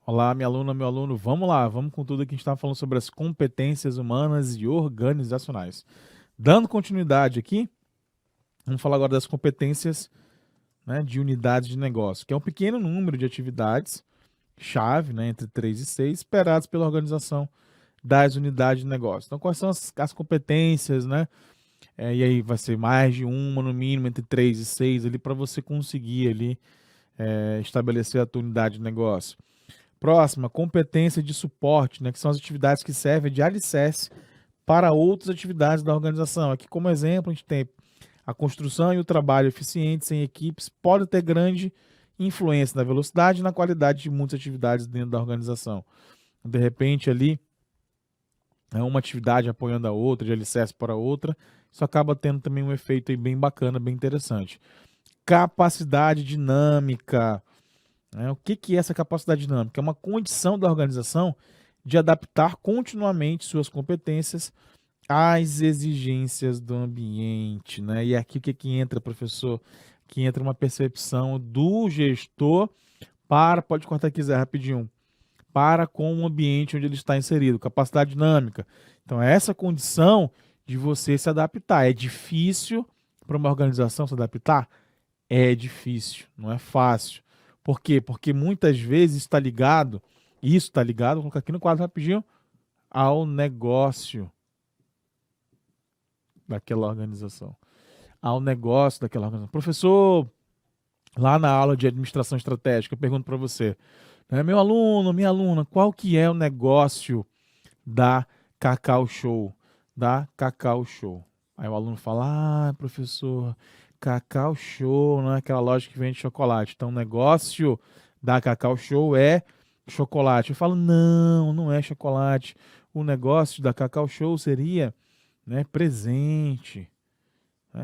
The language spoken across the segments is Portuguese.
Olá, minha aluna, meu aluno. Vamos lá, vamos com tudo que a gente estava falando sobre as competências humanas e organizacionais. Dando continuidade aqui, vamos falar agora das competências, né, de unidades de negócio, que é um pequeno número de atividades chave, né, entre 3 e 6, esperadas pela organização das unidades de negócio. Então, quais são as competências, né? E aí vai ser mais de uma, no mínimo, entre 3 e 6, ali, para você conseguir ali estabelecer a tua unidade de negócio. Próxima, competência de suporte, né, que são as atividades que servem de alicerce para outras atividades da organização. Aqui, como exemplo, a gente tem a construção e o trabalho eficientes em equipes pode ter grande influência na velocidade e na qualidade de muitas atividades dentro da organização. De repente, ali, é uma atividade apoiando a outra, de alicerce para outra, isso acaba tendo também um efeito aí bem bacana, bem interessante. Capacidade dinâmica, né? O que é essa capacidade dinâmica? É uma condição da organização de adaptar continuamente suas competências às exigências do ambiente, né? E aqui o que entra, professor? Que entra uma percepção do gestor pode cortar aqui, Zé, rapidinho, para com o ambiente onde ele está inserido, capacidade dinâmica. Então, é essa condição de você se adaptar. É difícil para uma organização se adaptar? É difícil, não é fácil. Por quê? Porque muitas vezes está ligado, isso está ligado, vou colocar aqui no quadro rapidinho, ao negócio daquela organização. Ao negócio daquela organização. Professor, lá na aula de administração estratégica, eu pergunto para você, né, meu aluno, minha aluna, qual que é o negócio da Cacau Show? Da Cacau Show. Aí o aluno fala, professor, Cacau Show, não é aquela loja que vende chocolate. Então, o negócio da Cacau Show é chocolate. Eu falo, não, não é chocolate. O negócio da Cacau Show seria, né, presente.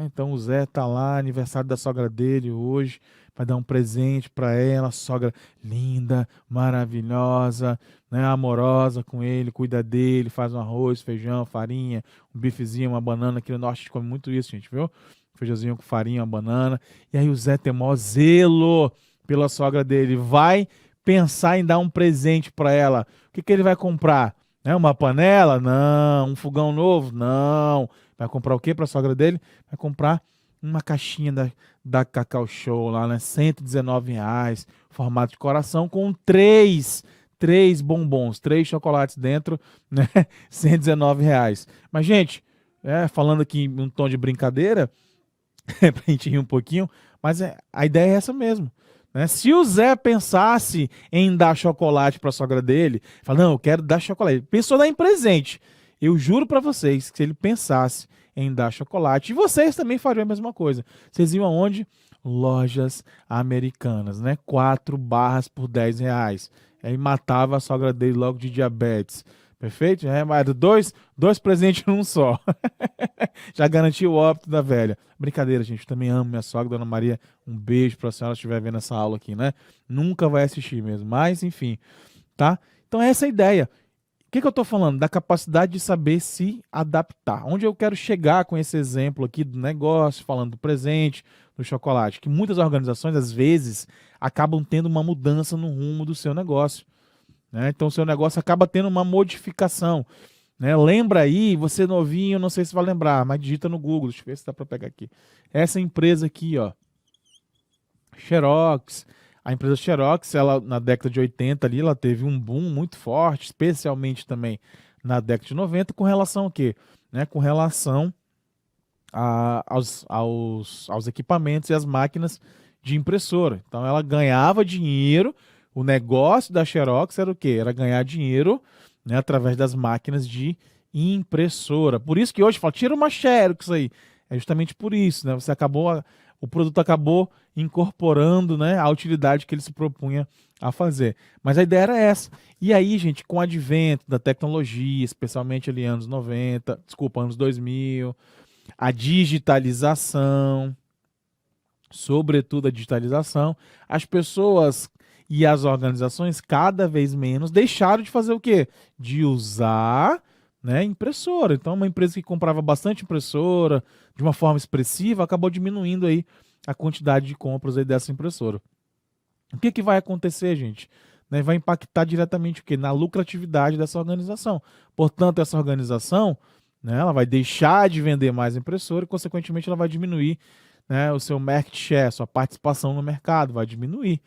Então o Zé tá lá, aniversário da sogra dele hoje, vai dar um presente para ela, sogra linda, maravilhosa, né, amorosa com ele, cuida dele, faz um arroz, feijão, farinha, um bifezinho, uma banana, aqui no norte a gente come muito isso, gente, viu? Feijãozinho com farinha, uma banana. E aí o Zé tem maior zelo pela sogra dele, vai pensar em dar um presente para ela. O que ele vai comprar? Uma panela? Não. Um fogão novo? Não. Vai comprar o quê para a sogra dele? Vai comprar uma caixinha da Cacau Show lá, né? R$ 119, formato de coração, com três bombons, três chocolates dentro, né? R$ 119. Mas, gente, falando aqui em um tom de brincadeira, pra gente rir um pouquinho, mas a ideia é essa mesmo. Né? Se o Zé pensasse em dar chocolate para a sogra dele, fala, não, eu quero dar chocolate. Ele pensou em dar em presente. Eu juro para vocês que se ele pensasse em dar chocolate, e vocês também fariam a mesma coisa. Vocês iam aonde? Lojas americanas, né? 4 barras por R$ 10. Aí matava a sogra dele logo de diabetes. Perfeito? Mas dois presentes num só. Já garantiu o óbito da velha. Brincadeira, gente. Eu também amo minha sogra, Dona Maria. Um beijo pra senhora se estiver vendo essa aula aqui, né? Nunca vai assistir mesmo. Mas, enfim, tá? Então, essa é a ideia. O que eu tô falando? Da capacidade de saber se adaptar. Onde eu quero chegar com esse exemplo aqui do negócio, falando do presente, do chocolate, que muitas organizações, às vezes, acabam tendo uma mudança no rumo do seu negócio. Né? Então, o seu negócio acaba tendo uma modificação. Né? Lembra aí, você novinho, não sei se vai lembrar, mas digita no Google, deixa eu ver se dá para pegar aqui. Essa empresa aqui, ó, Xerox. A empresa Xerox, ela na década de 80 ali, ela teve um boom muito forte, especialmente também na década de 90, com relação ao quê? Né? Com relação aos equipamentos e às máquinas de impressora. Então ela ganhava dinheiro, o negócio da Xerox era o quê? Era ganhar dinheiro, né, através das máquinas de impressora. Por isso que hoje fala, tira uma Xerox aí. É justamente por isso, né? O produto acabou incorporando, né, a utilidade que ele se propunha a fazer. Mas a ideia era essa. E aí, gente, com o advento da tecnologia, especialmente ali anos 90, desculpa, anos 2000, a digitalização, sobretudo a digitalização, as pessoas e as organizações cada vez menos deixaram de fazer o quê? De usar, né, impressora. Então, uma empresa que comprava bastante impressora de uma forma expressiva acabou diminuindo aí a quantidade de compras aí dessa impressora. O que vai acontecer, gente? né, vai impactar diretamente o quê? Na lucratividade dessa organização. Portanto, essa organização, né, ela vai deixar de vender mais impressora e, consequentemente, ela vai diminuir, né, o seu market share, sua participação no mercado, vai diminuir.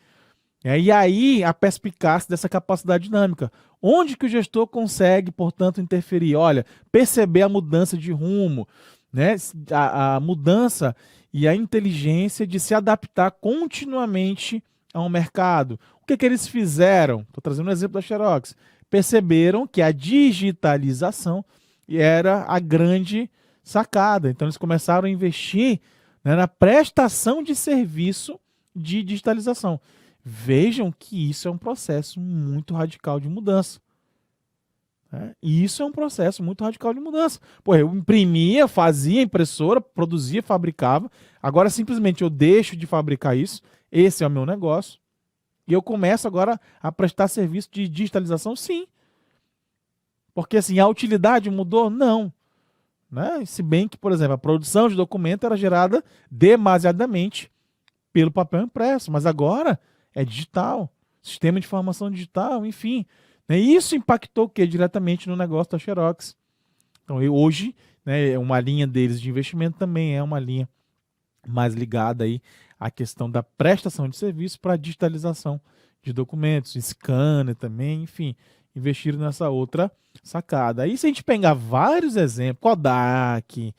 E aí, a perspicácia dessa capacidade dinâmica. Onde que o gestor consegue, portanto, interferir? Olha, perceber a mudança de rumo, né? A mudança e a inteligência de se adaptar continuamente ao mercado. O que que eles fizeram? Estou trazendo um exemplo da Xerox. Perceberam que a digitalização era a grande sacada. Então, eles começaram a investir, né, na prestação de serviço de digitalização. Vejam que isso é um processo muito radical de mudança. Né? E isso é um processo muito radical de mudança. Pô, eu imprimia, fazia impressora, produzia, fabricava. Agora simplesmente eu deixo de fabricar isso. Esse é o meu negócio. E eu começo agora a prestar serviço de digitalização, sim. Porque assim, a utilidade mudou? Não. Né? Se bem que, por exemplo, a produção de documento era gerada demasiadamente pelo papel impresso, mas agora é digital, sistema de informação digital, enfim. Né? Isso impactou o quê? Diretamente no negócio da Xerox. Então, hoje, né, uma linha deles de investimento também é uma linha mais ligada aí à questão da prestação de serviço para digitalização de documentos, scanner também, enfim, investiram nessa outra sacada. Aí, se a gente pegar vários exemplos, Kodak,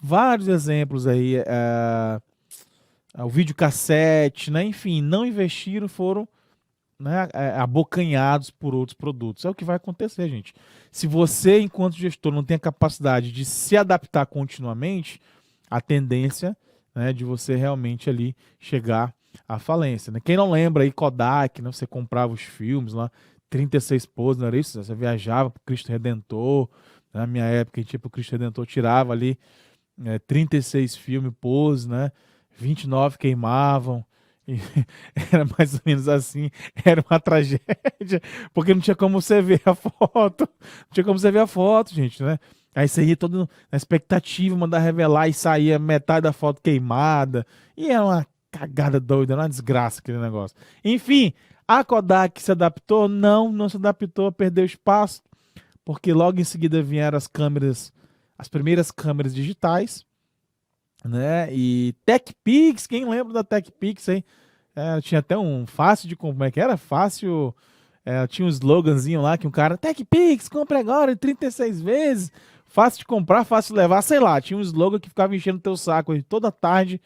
vários exemplos aí, o videocassete, né? Enfim, não investiram, foram, né, abocanhados por outros produtos. É o que vai acontecer, gente. Se você, enquanto gestor, não tem a capacidade de se adaptar continuamente, a tendência, né, de você realmente ali chegar à falência. Né? Quem não lembra aí, Kodak, né, você comprava os filmes lá, 36 poses, não era isso? Você viajava para o Cristo Redentor. Na minha época, a gente ia para o Cristo Redentor, tirava ali 36 filmes, poses, né? 29 queimavam. E era mais ou menos assim. Era uma tragédia, porque não tinha como você ver a foto. Não tinha como você ver a foto, gente, né? Aí você ia todo na expectativa, mandar revelar e saía metade da foto queimada. E era uma cagada doida, uma desgraça aquele negócio. Enfim, a Kodak se adaptou? Não se adaptou, perdeu espaço, porque logo em seguida vieram as primeiras câmeras digitais, né? E TechPix, quem lembra da TechPix, hein? Tinha até um fácil de como é que era? Fácil. Tinha um sloganzinho lá que um cara, TechPix, compre agora em 36 vezes. Fácil de comprar, fácil de levar, sei lá. Tinha um slogan que ficava enchendo teu saco aí toda tarde,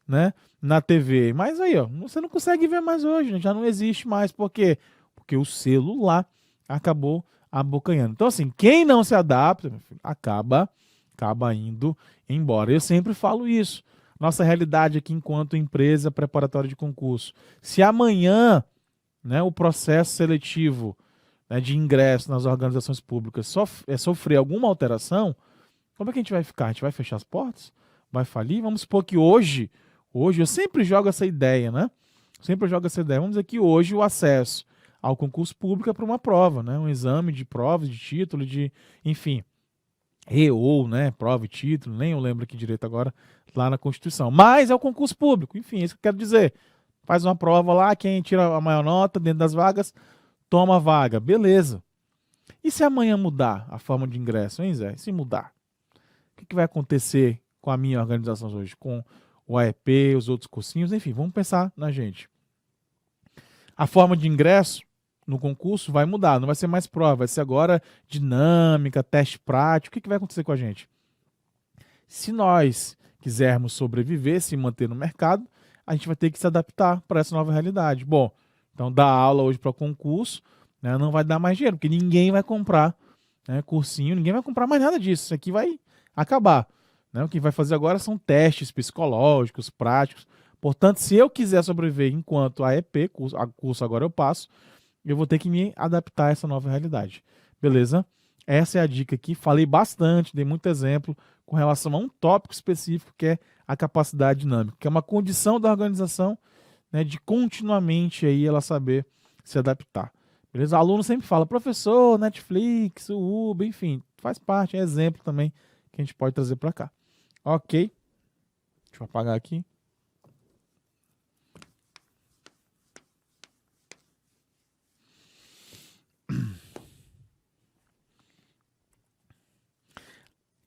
né? Na TV. Mas aí, ó, você não consegue ver mais hoje, né? Já não existe mais. Por quê? Porque o celular acabou abocanhando. Então, assim, quem não se adapta, meu filho, acaba indo embora. Eu sempre falo isso. Nossa realidade aqui enquanto empresa preparatória de concurso. Se amanhã, né, o processo seletivo, né, de ingresso nas organizações públicas sofrer alguma alteração, como é que a gente vai ficar? A gente vai fechar as portas? Vai falir? Vamos supor que hoje eu sempre jogo essa ideia, né? Sempre jogo essa ideia. Vamos dizer que hoje o acesso ao concurso público é para uma prova, né? Um exame de prova, de título, enfim, ou, né, prova e título, nem eu lembro aqui direito agora, lá na Constituição. Mas é o concurso público, enfim, é isso que eu quero dizer. Faz uma prova lá, quem tira a maior nota dentro das vagas, toma a vaga, beleza. E se amanhã mudar a forma de ingresso, hein, Zé? Se mudar, o que vai acontecer com a minha organização hoje? Com o AEP, os outros cursinhos, enfim, vamos pensar na gente. A forma de ingresso no concurso vai mudar, não vai ser mais prova, vai ser agora dinâmica, teste prático. O que vai acontecer com a gente? Se nós quisermos sobreviver, se manter no mercado, a gente vai ter que se adaptar para essa nova realidade. Bom, então dar aula hoje para concurso, né, não vai dar mais dinheiro, porque ninguém vai comprar, né, cursinho, ninguém vai comprar mais nada disso. Isso aqui vai acabar. Né? O que vai fazer agora são testes psicológicos, práticos. Portanto, se eu quiser sobreviver enquanto AEP, curso agora eu passo, eu vou ter que me adaptar a essa nova realidade. Beleza? Essa é a dica aqui. Falei bastante, dei muito exemplo com relação a um tópico específico que é a capacidade dinâmica, que é uma condição da organização, né, de continuamente aí ela saber se adaptar. Beleza? O aluno sempre fala, professor, Netflix, o Uber, enfim, faz parte, é exemplo também que a gente pode trazer para cá. Ok. Deixa eu apagar aqui.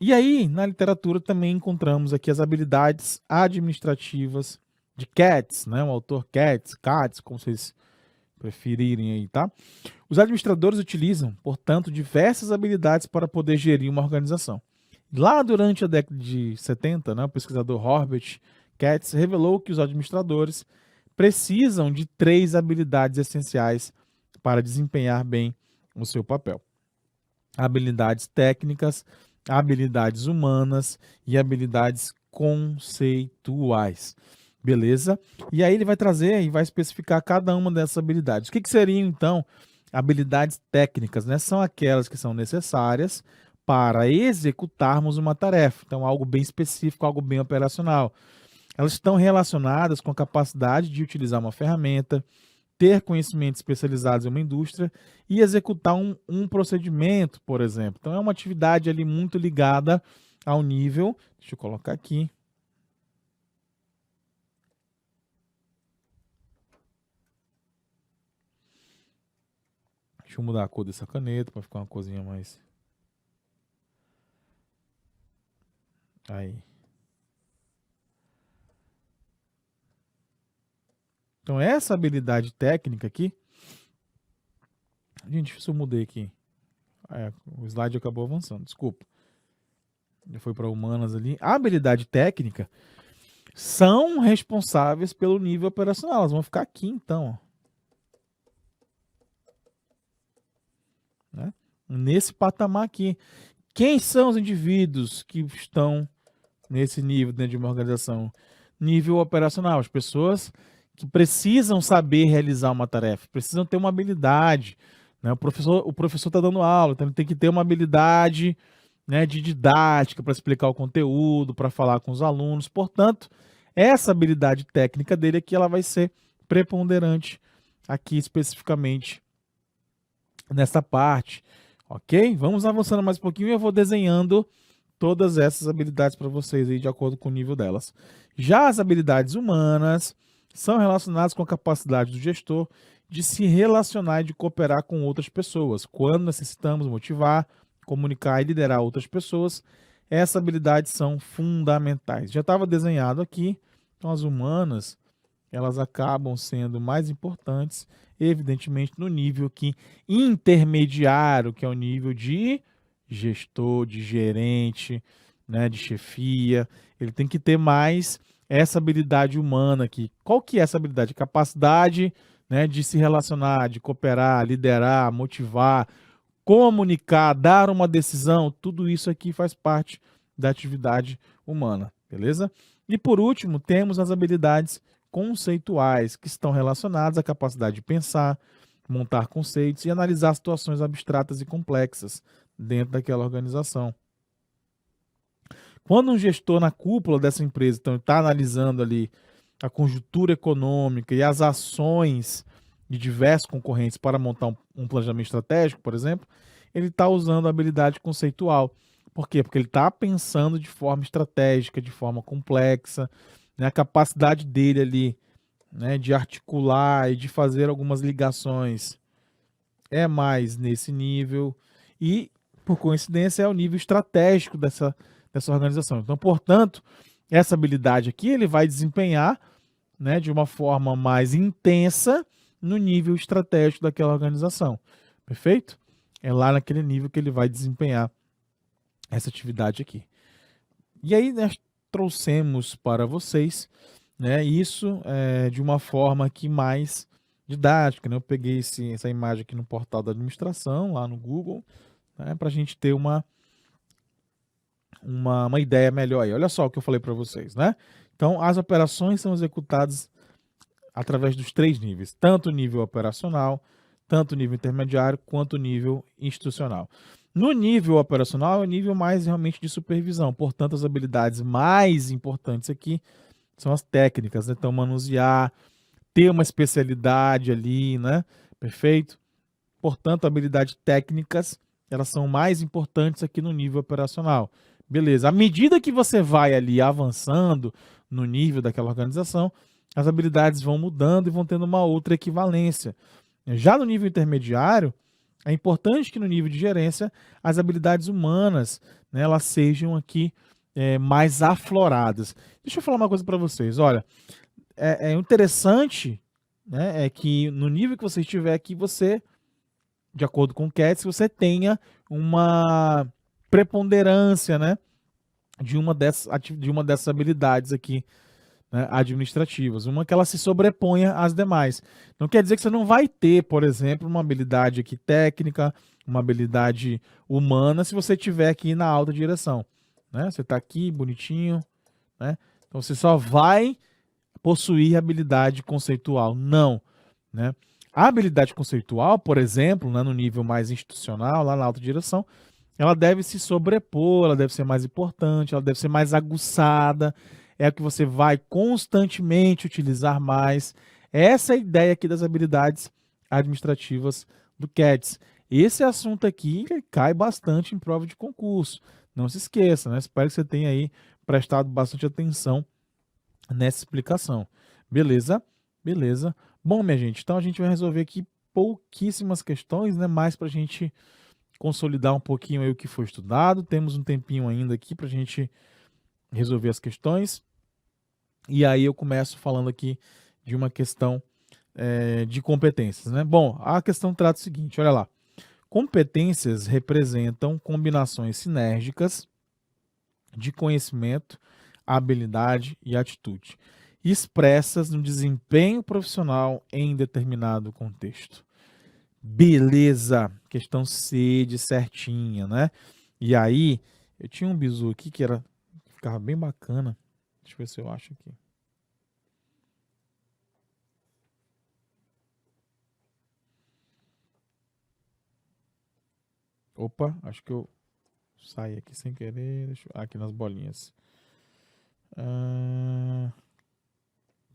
E aí, na literatura também encontramos aqui as habilidades administrativas de Katz, né? O autor Katz, como vocês preferirem aí, tá? Os administradores utilizam, portanto, diversas habilidades para poder gerir uma organização. Lá durante a década de 70, né, o pesquisador Herbert Katz revelou que os administradores precisam de 3 habilidades essenciais para desempenhar bem o seu papel: habilidades técnicas, habilidades humanas e habilidades conceituais. Beleza? E aí ele vai trazer e vai especificar cada uma dessas habilidades. O que seriam, então, habilidades técnicas? Né? São aquelas que são necessárias para executarmos uma tarefa. Então, algo bem específico, algo bem operacional. Elas estão relacionadas com a capacidade de utilizar uma ferramenta, ter conhecimentos especializados em uma indústria e executar um procedimento, por exemplo. Então, é uma atividade ali muito ligada ao nível. Deixa eu colocar aqui. Deixa eu mudar a cor dessa caneta para ficar uma coisinha mais. Aí. Então, essa habilidade técnica aqui. Gente, se eu mudei aqui. O slide acabou avançando, desculpa. Já foi para humanas ali. A habilidade técnica são responsáveis pelo nível operacional. Elas vão ficar aqui, então. Né? Nesse patamar aqui. Quem são os indivíduos que estão nesse nível dentro de uma organização? Nível operacional. As pessoas que precisam saber realizar uma tarefa, precisam ter uma habilidade. Né? O professor está dando aula, então ele tem que ter uma habilidade, né, de didática para explicar o conteúdo, para falar com os alunos. Portanto, essa habilidade técnica dele aqui ela vai ser preponderante aqui especificamente nessa parte. Ok? Vamos avançando mais um pouquinho e eu vou desenhando todas essas habilidades para vocês aí de acordo com o nível delas. Já as habilidades humanas são relacionadas com a capacidade do gestor de se relacionar e de cooperar com outras pessoas. Quando necessitamos motivar, comunicar e liderar outras pessoas, essas habilidades são fundamentais. Já estava desenhado aqui, então as humanas, elas acabam sendo mais importantes, evidentemente, no nível aqui intermediário, que é o nível de gestor, de gerente, né, de chefia. Ele tem que ter mais essa habilidade humana aqui. Qual que é essa habilidade? Capacidade, né, de se relacionar, de cooperar, liderar, motivar, comunicar, dar uma decisão. Tudo isso aqui faz parte da atividade humana, beleza? E por último, temos as habilidades conceituais, que estão relacionadas à capacidade de pensar, montar conceitos e analisar situações abstratas e complexas dentro daquela organização. Quando um gestor na cúpula dessa empresa está analisando ali a conjuntura econômica e as ações de diversos concorrentes para montar um planejamento estratégico, por exemplo, ele está usando a habilidade conceitual. Por quê? Porque ele está pensando de forma estratégica, de forma complexa, né? A capacidade dele ali, né, de articular e de fazer algumas ligações é mais nesse nível e, por coincidência, é o nível estratégico dessa organização. Então, portanto, essa habilidade aqui ele vai desempenhar, né, de uma forma mais intensa no nível estratégico daquela organização. Perfeito? É lá naquele nível que ele vai desempenhar essa atividade aqui. E aí nós trouxemos para vocês, né, isso de uma forma aqui mais didática. Né? Eu peguei essa imagem aqui no portal da administração, lá no Google, né, para a gente ter uma ideia melhor aí. Olha só o que eu falei para vocês, né? Então, as operações são executadas através dos 3 níveis, tanto o nível operacional, tanto o nível intermediário, quanto o nível institucional. No nível operacional, é o nível mais realmente de supervisão. Portanto, as habilidades mais importantes aqui são as técnicas, né? Então, manusear, ter uma especialidade ali, né? Perfeito? Portanto, habilidades técnicas, elas são mais importantes aqui no nível operacional. Beleza. À medida que você vai ali avançando no nível daquela organização, as habilidades vão mudando e vão tendo uma outra equivalência. Já no nível intermediário, É importante que no nível de gerência as habilidades humanas, né, elas sejam aqui mais afloradas. Deixa eu falar uma coisa para vocês. Olha, é interessante, né, é que no nível que você estiver aqui, você, de acordo com o CATS, você tenha uma preponderância, né, de uma dessas habilidades aqui, né, administrativas, uma que ela se sobreponha às demais. Não quer dizer que você não vai ter, por exemplo, uma habilidade aqui técnica, uma habilidade humana, se você tiver aqui na alta direção, né? Você está aqui bonitinho, né? Então você só vai possuir habilidade conceitual, não, né? A habilidade conceitual, por exemplo, né, no nível mais institucional, lá na alta direção, ela deve se sobrepor, ela deve ser mais importante, ela deve ser mais aguçada, é o que você vai constantemente utilizar mais. Essa é a ideia aqui das habilidades administrativas do CADS. Esse assunto aqui cai bastante em prova de concurso. Não se esqueça, né? Espero que você tenha aí prestado bastante atenção nessa explicação. Beleza? Beleza. Bom, minha gente, então a gente vai resolver aqui pouquíssimas questões, né? Mais para a gente consolidar um pouquinho aí o que foi estudado. Temos um tempinho ainda aqui para a gente resolver as questões. E aí eu começo falando aqui de uma questão de competências, né? Bom, a questão trata o seguinte, olha lá. Competências representam combinações sinérgicas de conhecimento, habilidade e atitude, expressas no desempenho profissional em determinado contexto. Beleza, questão C de certinha, né? E aí, eu tinha um bizu aqui que ficava bem bacana. Deixa eu ver se eu acho aqui. Opa, acho que eu saí aqui sem querer. Aqui nas bolinhas.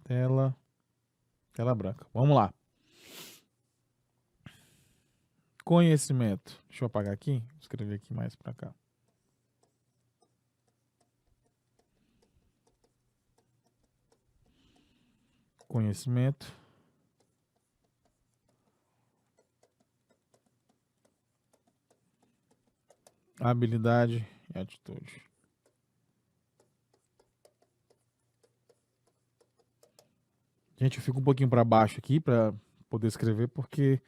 Tela branca. Vamos lá. Conhecimento. Deixa eu apagar aqui. Vou escrever aqui mais para cá. Conhecimento. Habilidade e atitude. Gente, eu fico um pouquinho para baixo aqui para poder escrever, porque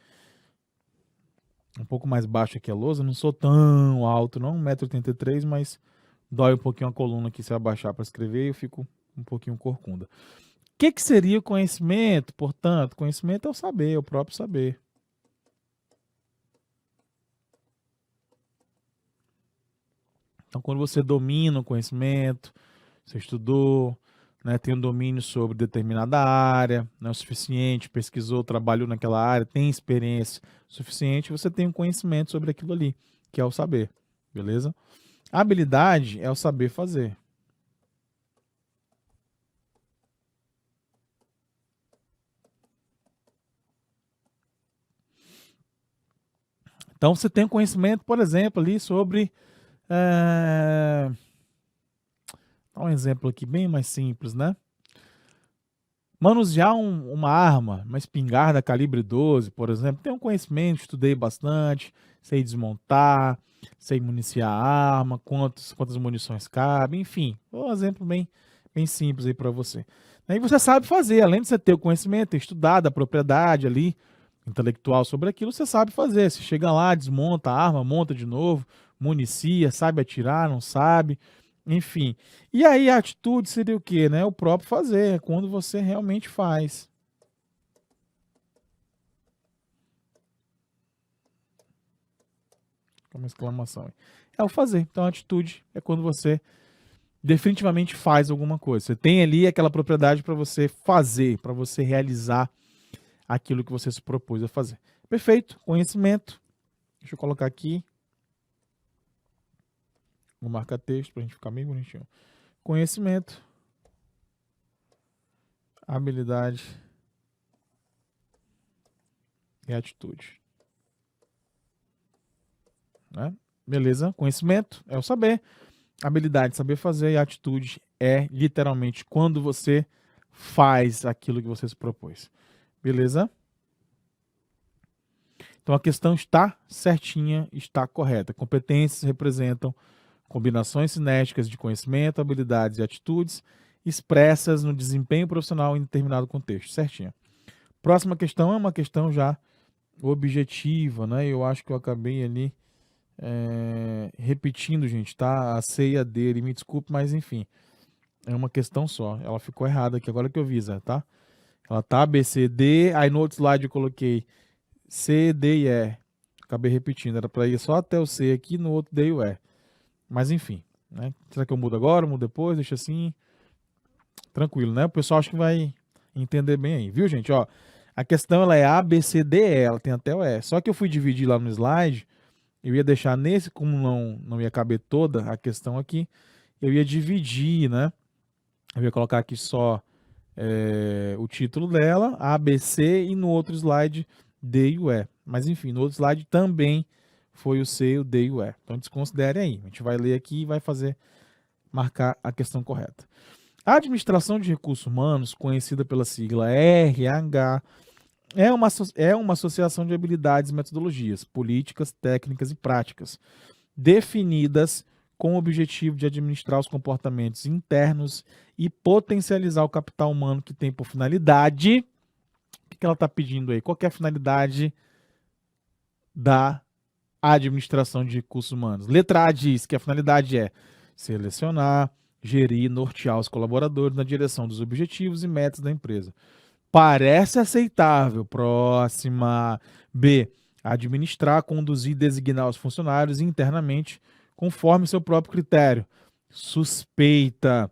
um pouco mais baixo aqui a lousa. Não sou tão alto, não, 1,83 m, mas dói um pouquinho a coluna aqui se abaixar para escrever e eu fico um pouquinho corcunda. O que seria o conhecimento? Portanto, conhecimento é o saber, é o próprio saber. Então, quando você domina o conhecimento, você estudou, né, tem um domínio sobre determinada área, né, o suficiente, pesquisou, trabalhou naquela área, tem experiência suficiente, você tem um conhecimento sobre aquilo ali, que é o saber, beleza? A habilidade é o saber fazer. Então, você tem um conhecimento, por exemplo, ali sobre... Dá um exemplo aqui bem mais simples, né? Manusear uma arma, uma espingarda calibre 12, por exemplo, tenho um conhecimento, estudei bastante, sei desmontar, sei municiar a arma, quantas munições cabem, enfim, um exemplo bem simples aí para você. Aí você sabe fazer, além de você ter o conhecimento, ter estudado a propriedade ali, intelectual sobre aquilo, você sabe fazer. Você chega lá, desmonta a arma, monta de novo, municia, sabe atirar, não sabe, enfim. E aí a atitude seria o quê, né? O próprio fazer, é quando você realmente faz. Com uma exclamação. É o fazer. Então a atitude é quando você definitivamente faz alguma coisa. Você tem ali aquela propriedade para você fazer, para você realizar aquilo que você se propôs a fazer. Perfeito. Conhecimento. Deixa eu colocar aqui. Vou marcar texto para a gente ficar bem bonitinho. Conhecimento. Habilidade e atitude. Né? Beleza? Conhecimento é o saber. Habilidade, saber fazer, e atitude é literalmente quando você faz aquilo que você se propôs. Beleza? Então a questão está certinha, está correta. Competências representam combinações cinéticas de conhecimento, habilidades e atitudes expressas no desempenho profissional em determinado contexto. Certinho. Próxima questão é uma questão já objetiva, né? Eu acho que eu acabei ali repetindo, gente, tá? A C e a D, me desculpe, mas enfim, é uma questão só. Ela ficou errada aqui, agora que eu vi, Zé, tá? Ela tá B, C, D, aí no outro slide eu coloquei C, D e E. Acabei repetindo, era para ir só até o C aqui, no outro D e o E. Mas enfim, né? Será que eu mudo agora, mudo depois, deixa assim? Tranquilo, né? O pessoal acho que vai entender bem aí, viu, gente? Ó, a questão ela é A, B, C, D, E, ela tem até o E. Só que eu fui dividir lá no slide, eu ia deixar nesse, como não ia caber toda a questão aqui, eu ia dividir, né? Eu ia colocar aqui só o título dela, A, B, C, e no outro slide D e o E. Mas enfim, no outro slide também foi o C, o D e o E. Então desconsidere aí. A gente vai ler aqui e vai marcar a questão correta. A administração de recursos humanos, conhecida pela sigla RH, é uma associação de habilidades e metodologias, políticas, técnicas e práticas, definidas com o objetivo de administrar os comportamentos internos e potencializar o capital humano que tem por finalidade. O que ela está pedindo aí? Qual é a finalidade da administração de recursos humanos? Letra A diz que a finalidade é selecionar, gerir e nortear os colaboradores na direção dos objetivos e metas da empresa. Parece aceitável. Próxima. B. Administrar, conduzir e designar os funcionários internamente conforme seu próprio critério. Suspeita.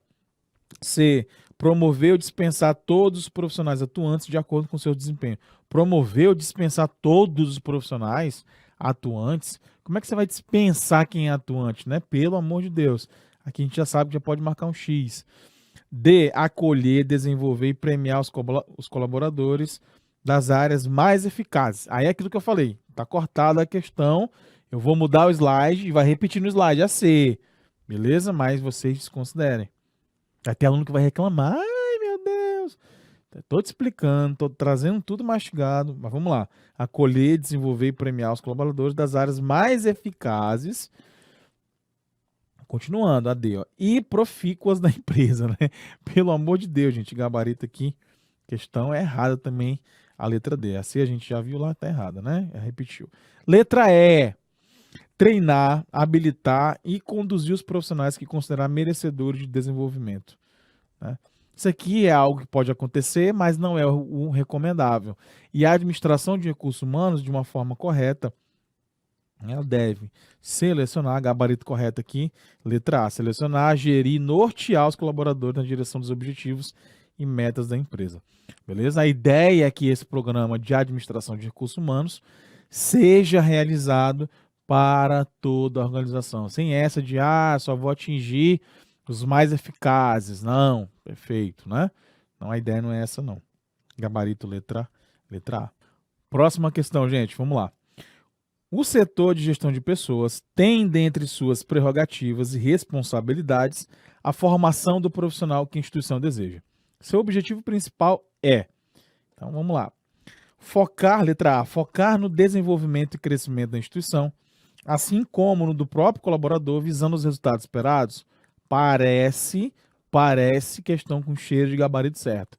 C. Promover ou dispensar todos os profissionais atuantes de acordo com seu desempenho. Promover ou dispensar todos os profissionais atuantes? Como é que você vai dispensar quem é atuante, né? Pelo amor de Deus. Aqui a gente já sabe que já pode marcar um X. D. Acolher, desenvolver e premiar os colaboradores das áreas mais eficazes. Aí é aquilo que eu falei. Está cortada a questão. Eu vou mudar o slide e vai repetir no slide a C. Beleza? Mas vocês desconsiderem. Vai ter aluno que vai reclamar. Ai, meu Deus. Estou te explicando, estou trazendo tudo mastigado. Mas vamos lá. Acolher, desenvolver e premiar os colaboradores das áreas mais eficazes. Continuando, a D, ó, e profícuas da empresa, né? Pelo amor de Deus, gente, gabarito aqui, questão é errada também, a letra D. A C a gente já viu lá, tá errada, né? Repetiu. Letra E, treinar, habilitar e conduzir os profissionais que considerar merecedores de desenvolvimento, né? Isso aqui é algo que pode acontecer, mas não é o recomendável. E a administração de recursos humanos, de uma forma correta, ela deve selecionar, gabarito correto aqui, letra A, selecionar, gerir, nortear os colaboradores na direção dos objetivos e metas da empresa. Beleza? A ideia é que esse programa de administração de recursos humanos seja realizado para toda a organização. Sem essa de, só vou atingir os mais eficazes. Não, perfeito, né? Não, a ideia não é essa, não. Gabarito letra A. Próxima questão, gente, vamos lá. O setor de gestão de pessoas tem dentre suas prerrogativas e responsabilidades a formação do profissional que a instituição deseja. Seu objetivo principal é, então vamos lá, letra A, focar no desenvolvimento e crescimento da instituição, assim como no do próprio colaborador, visando os resultados esperados. Parece questão com cheiro de gabarito certo.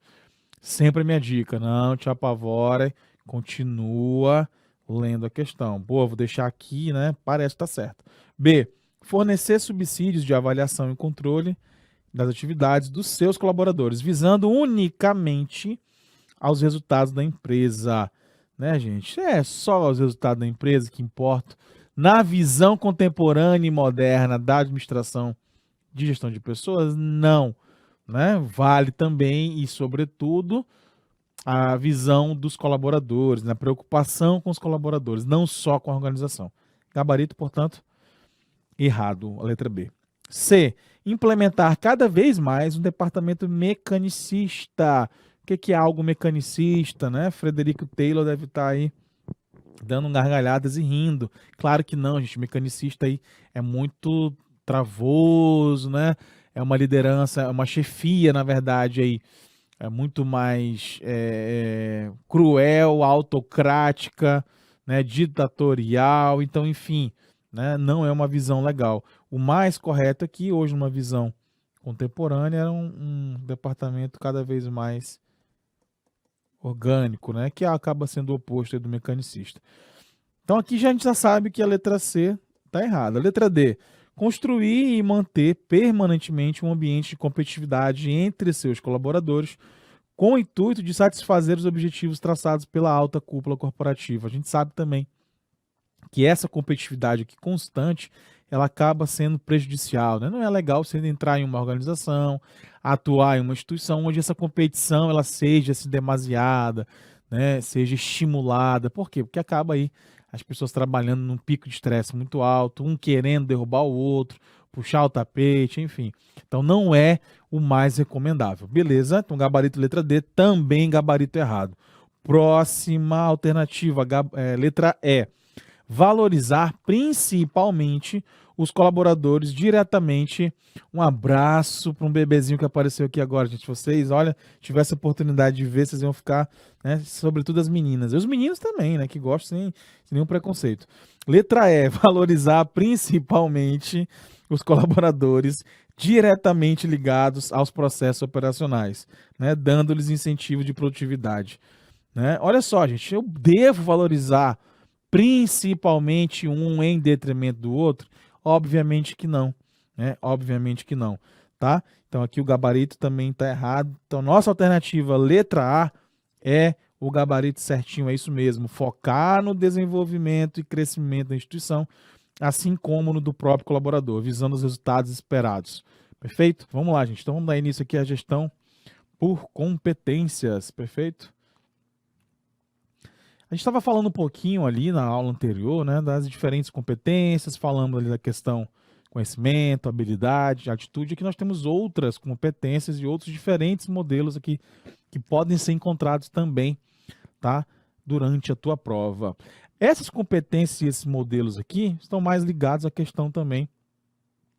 Sempre a minha dica, não te apavora, continua lendo a questão. Boa, vou deixar aqui, né? Parece que tá certo. B. Fornecer subsídios de avaliação e controle das atividades dos seus colaboradores, visando unicamente aos resultados da empresa. Né, gente? É só os resultados da empresa que importam. Na visão contemporânea e moderna da administração de gestão de pessoas, não. Né? Vale também e, sobretudo, a visão dos colaboradores, na preocupação com os colaboradores, não só com a organização. Gabarito, portanto, errado, a letra B. C. Implementar cada vez mais um departamento mecanicista. O que é algo mecanicista, né? Frederico Taylor deve estar aí dando gargalhadas e rindo. Claro que não, gente. Mecanicista aí é muito travoso, né? É uma liderança, é uma chefia, na verdade, aí é muito mais cruel, autocrática, né, ditatorial, então, enfim, né, não é uma visão legal. O mais correto aqui, hoje, numa visão contemporânea, era um departamento cada vez mais orgânico, né, que acaba sendo o oposto aí do mecanicista. Então aqui a gente já sabe que a letra C está errada. A letra D, construir e manter permanentemente um ambiente de competitividade entre seus colaboradores com o intuito de satisfazer os objetivos traçados pela alta cúpula corporativa. A gente sabe também que essa competitividade aqui constante, ela acaba sendo prejudicial, né? Não é legal você entrar em uma organização, atuar em uma instituição onde essa competição ela seja assim, demasiada, né? Seja estimulada. Por quê? Porque acaba aí as pessoas trabalhando num pico de estresse muito alto, um querendo derrubar o outro, puxar o tapete, enfim. Então não é o mais recomendável. Beleza? Então gabarito letra D, também gabarito errado. Próxima alternativa, letra E. Valorizar principalmente os colaboradores diretamente. Um abraço para um bebezinho que apareceu aqui agora, gente. Vocês, olha, tivesse a oportunidade de ver, vocês iam ficar, né, sobretudo as meninas. E os meninos também, né, que gostam sem nenhum preconceito. Letra E, valorizar principalmente os colaboradores diretamente ligados aos processos operacionais, né, dando-lhes incentivo de produtividade. Né? Olha só, gente, eu devo valorizar principalmente um em detrimento do outro? Obviamente que não, né? Obviamente que não, tá? Então aqui o gabarito também está errado. Então nossa alternativa, letra A, é o gabarito certinho, é isso mesmo. Focar no desenvolvimento e crescimento da instituição, assim como no do próprio colaborador, visando os resultados esperados. Perfeito? Vamos lá, gente. Então vamos dar início aqui à gestão por competências, perfeito? A gente estava falando um pouquinho ali na aula anterior, né, das diferentes competências, falamos ali da questão conhecimento, habilidade, atitude, e que nós temos outras competências e outros diferentes modelos aqui que podem ser encontrados também, tá, durante a tua prova. Essas competências e esses modelos aqui estão mais ligados à questão também,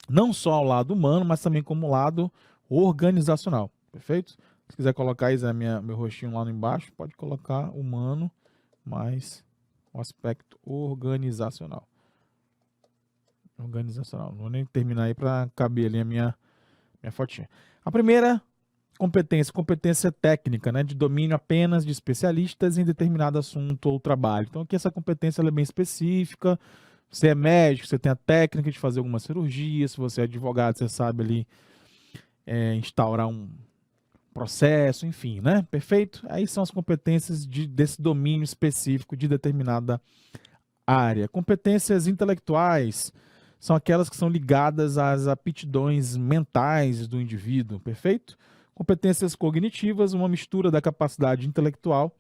não só ao lado humano, mas também como lado organizacional, perfeito? Se quiser colocar aí, Zé, meu rostinho lá embaixo, pode colocar humano, mais o aspecto organizacional. Organizacional. Não vou nem terminar aí para caber ali a minha fotinha. A primeira competência técnica, né, de domínio apenas de especialistas em determinado assunto ou trabalho. Então aqui essa competência ela é bem específica. Você é médico, você tem a técnica de fazer alguma cirurgia. Se você é advogado, você sabe ali instaurar um processo, enfim, né? Perfeito? Aí são as competências desse domínio específico de determinada área. Competências intelectuais são aquelas que são ligadas às aptidões mentais do indivíduo, perfeito? Competências cognitivas, uma mistura da capacidade intelectual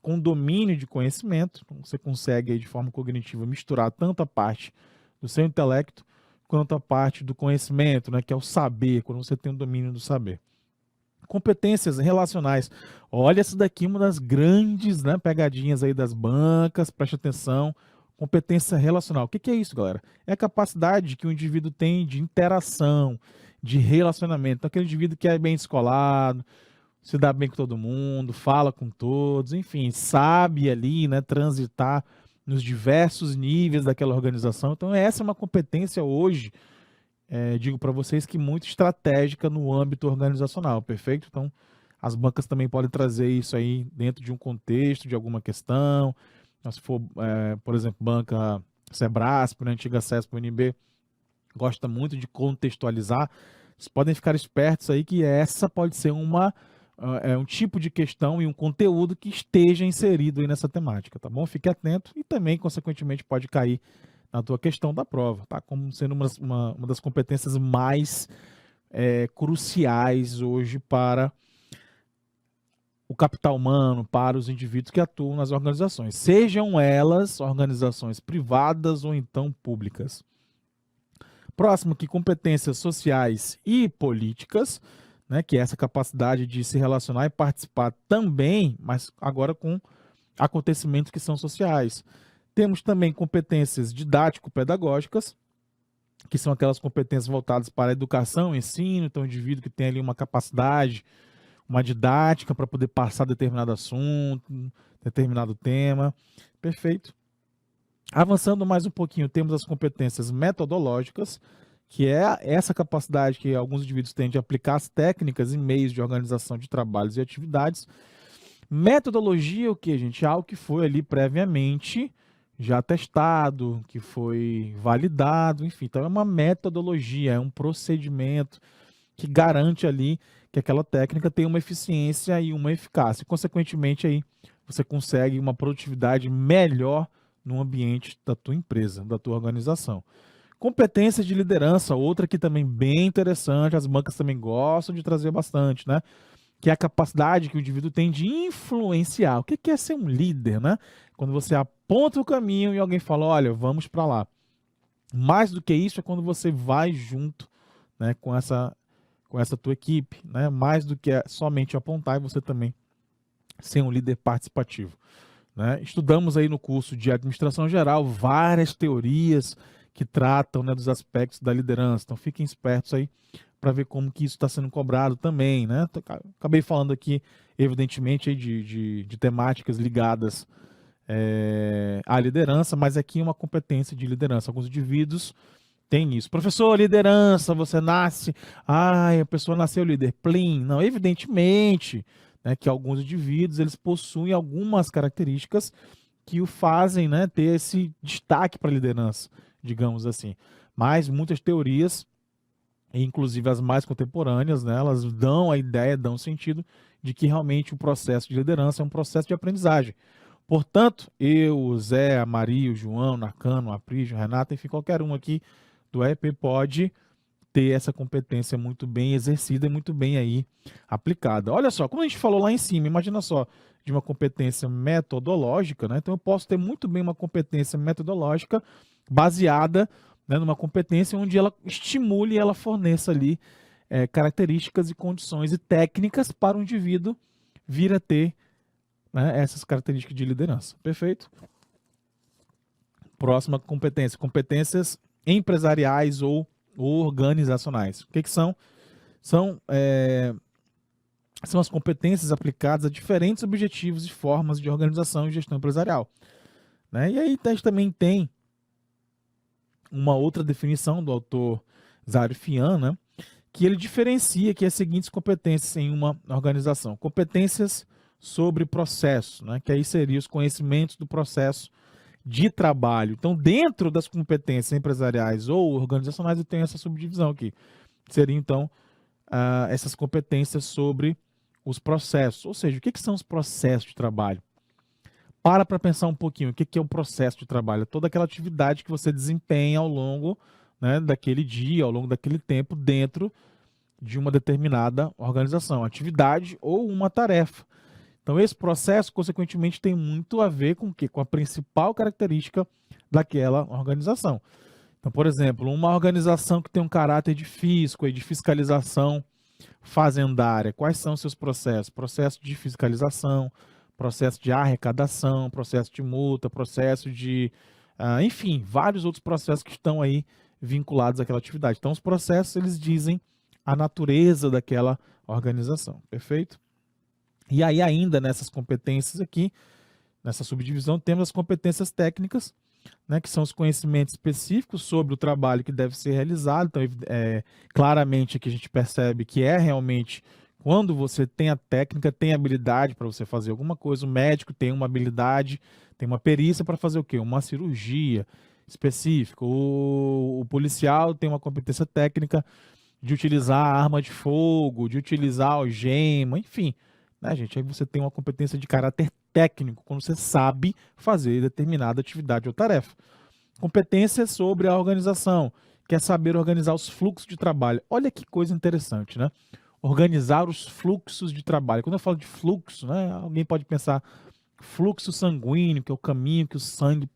com domínio de conhecimento. Então, você consegue aí, de forma cognitiva misturar tanto a parte do seu intelecto quanto a parte do conhecimento, né, que é o saber, quando você tem o domínio do saber. Competências relacionais. Olha, essa daqui é uma das grandes, né, pegadinhas aí das bancas, preste atenção. Competência relacional. O que é isso, galera? É a capacidade que o indivíduo tem de interação, de relacionamento. Então, aquele indivíduo que é bem descolado, se dá bem com todo mundo, fala com todos, enfim, sabe ali, né, transitar nos diversos níveis daquela organização. Então, essa é uma competência hoje, digo para vocês que muito estratégica no âmbito organizacional, perfeito? Então, as bancas também podem trazer isso aí dentro de um contexto, de alguma questão. Então, se for, por exemplo, banca Sebrasp, né, antiga CESP, UNB, gosta muito de contextualizar. Vocês podem ficar espertos aí que essa pode ser um tipo de questão e um conteúdo que esteja inserido aí nessa temática, tá bom? Fique atento e também, consequentemente, pode cair na tua questão da prova, tá? Como sendo uma das competências mais cruciais hoje para o capital humano, para os indivíduos que atuam nas organizações, sejam elas organizações privadas ou então públicas. Próximo aqui, competências sociais e políticas, né, que é essa capacidade de se relacionar e participar também, mas agora com acontecimentos que são sociais. Temos também competências didático-pedagógicas, que são aquelas competências voltadas para a educação, ensino, então o indivíduo que tem ali uma capacidade, uma didática para poder passar determinado assunto, determinado tema. Perfeito. Avançando mais um pouquinho, temos as competências metodológicas, que é essa capacidade que alguns indivíduos têm de aplicar as técnicas e meios de organização de trabalhos e atividades. Metodologia, o que, gente? Algo que foi ali previamente já testado, que foi validado, enfim. Então, é uma metodologia, é um procedimento que garante ali que aquela técnica tem uma eficiência e uma eficácia. Consequentemente, aí você consegue uma produtividade melhor no ambiente da tua empresa, da tua organização. Competência de liderança, outra que também bem interessante, as bancas também gostam de trazer bastante, né? Que é a capacidade que o indivíduo tem de influenciar. O que é ser um líder, né? Quando você aponta o caminho e alguém fala, olha, vamos para lá. Mais do que isso é quando você vai junto, né, com essa tua equipe, né? Mais do que somente apontar e você também ser um líder participativo, né? Estudamos aí no curso de administração geral várias teorias que tratam, né, dos aspectos da liderança. Então fiquem espertos aí para ver como que isso está sendo cobrado também, né? Acabei falando aqui, evidentemente, aí de temáticas ligadas à liderança, mas aqui uma competência de liderança. Alguns indivíduos têm isso. Professor, liderança, você nasce... Ai, a pessoa nasceu líder. Plim. Não, evidentemente, né, que alguns indivíduos eles possuem algumas características que o fazem, né, ter esse destaque para a liderança, digamos assim. Mas muitas teorias, inclusive as mais contemporâneas, né, elas dão a ideia, dão sentido de que realmente o processo de liderança é um processo de aprendizagem. Portanto, eu, o Zé, a Maria, o João, o Nakano, a Prígio, o Renato, enfim, qualquer um aqui do EP pode ter essa competência muito bem exercida e muito bem aí aplicada. Olha só, como a gente falou lá em cima, imagina só, de uma competência metodológica, né? Então eu posso ter muito bem uma competência metodológica baseada, né, numa competência onde ela estimule e ela forneça ali características e condições e técnicas para o indivíduo vir a ter, né, essas características de liderança. Perfeito? Próxima competência, competências empresariais ou organizacionais. O que são? São as competências aplicadas a diferentes objetivos e formas de organização e gestão empresarial, né? E aí a gente também tem uma outra definição do autor Zarifian, né, que ele diferencia aqui as seguintes competências em uma organização. Competências sobre processo, né, que aí seriam os conhecimentos do processo de trabalho. Então, dentro das competências empresariais ou organizacionais, eu tenho essa subdivisão aqui. Seria, então, essas competências sobre os processos. Ou seja, o que são os processos de trabalho? Para pensar um pouquinho, o que é o processo de trabalho? É toda aquela atividade que você desempenha ao longo, né, daquele dia, ao longo daquele tempo, dentro de uma determinada organização, atividade ou uma tarefa. Então, esse processo, consequentemente, tem muito a ver com o quê? Com a principal característica daquela organização. Então, por exemplo, uma organização que tem um caráter de fisco, de fiscalização fazendária, quais são seus processos? Processo de fiscalização, processo de arrecadação, processo de multa, processo de... enfim, vários outros processos que estão aí vinculados àquela atividade. Então, os processos, eles dizem a natureza daquela organização, perfeito? E aí, ainda nessas competências aqui, nessa subdivisão, temos as competências técnicas, né, que são os conhecimentos específicos sobre o trabalho que deve ser realizado. Então, claramente aqui a gente percebe que é realmente quando você tem a técnica, tem a habilidade para você fazer alguma coisa. O médico tem uma habilidade, tem uma perícia para fazer o quê? Uma cirurgia específica. O policial tem uma competência técnica de utilizar arma de fogo, de utilizar algema, enfim, né, gente? Aí você tem uma competência de caráter técnico, quando você sabe fazer determinada atividade ou tarefa. Competência sobre a organização, que é saber organizar os fluxos de trabalho. Olha que coisa interessante, né? Organizar os fluxos de trabalho. Quando eu falo de fluxo, né, alguém pode pensar fluxo sanguíneo, que é o caminho que o sangue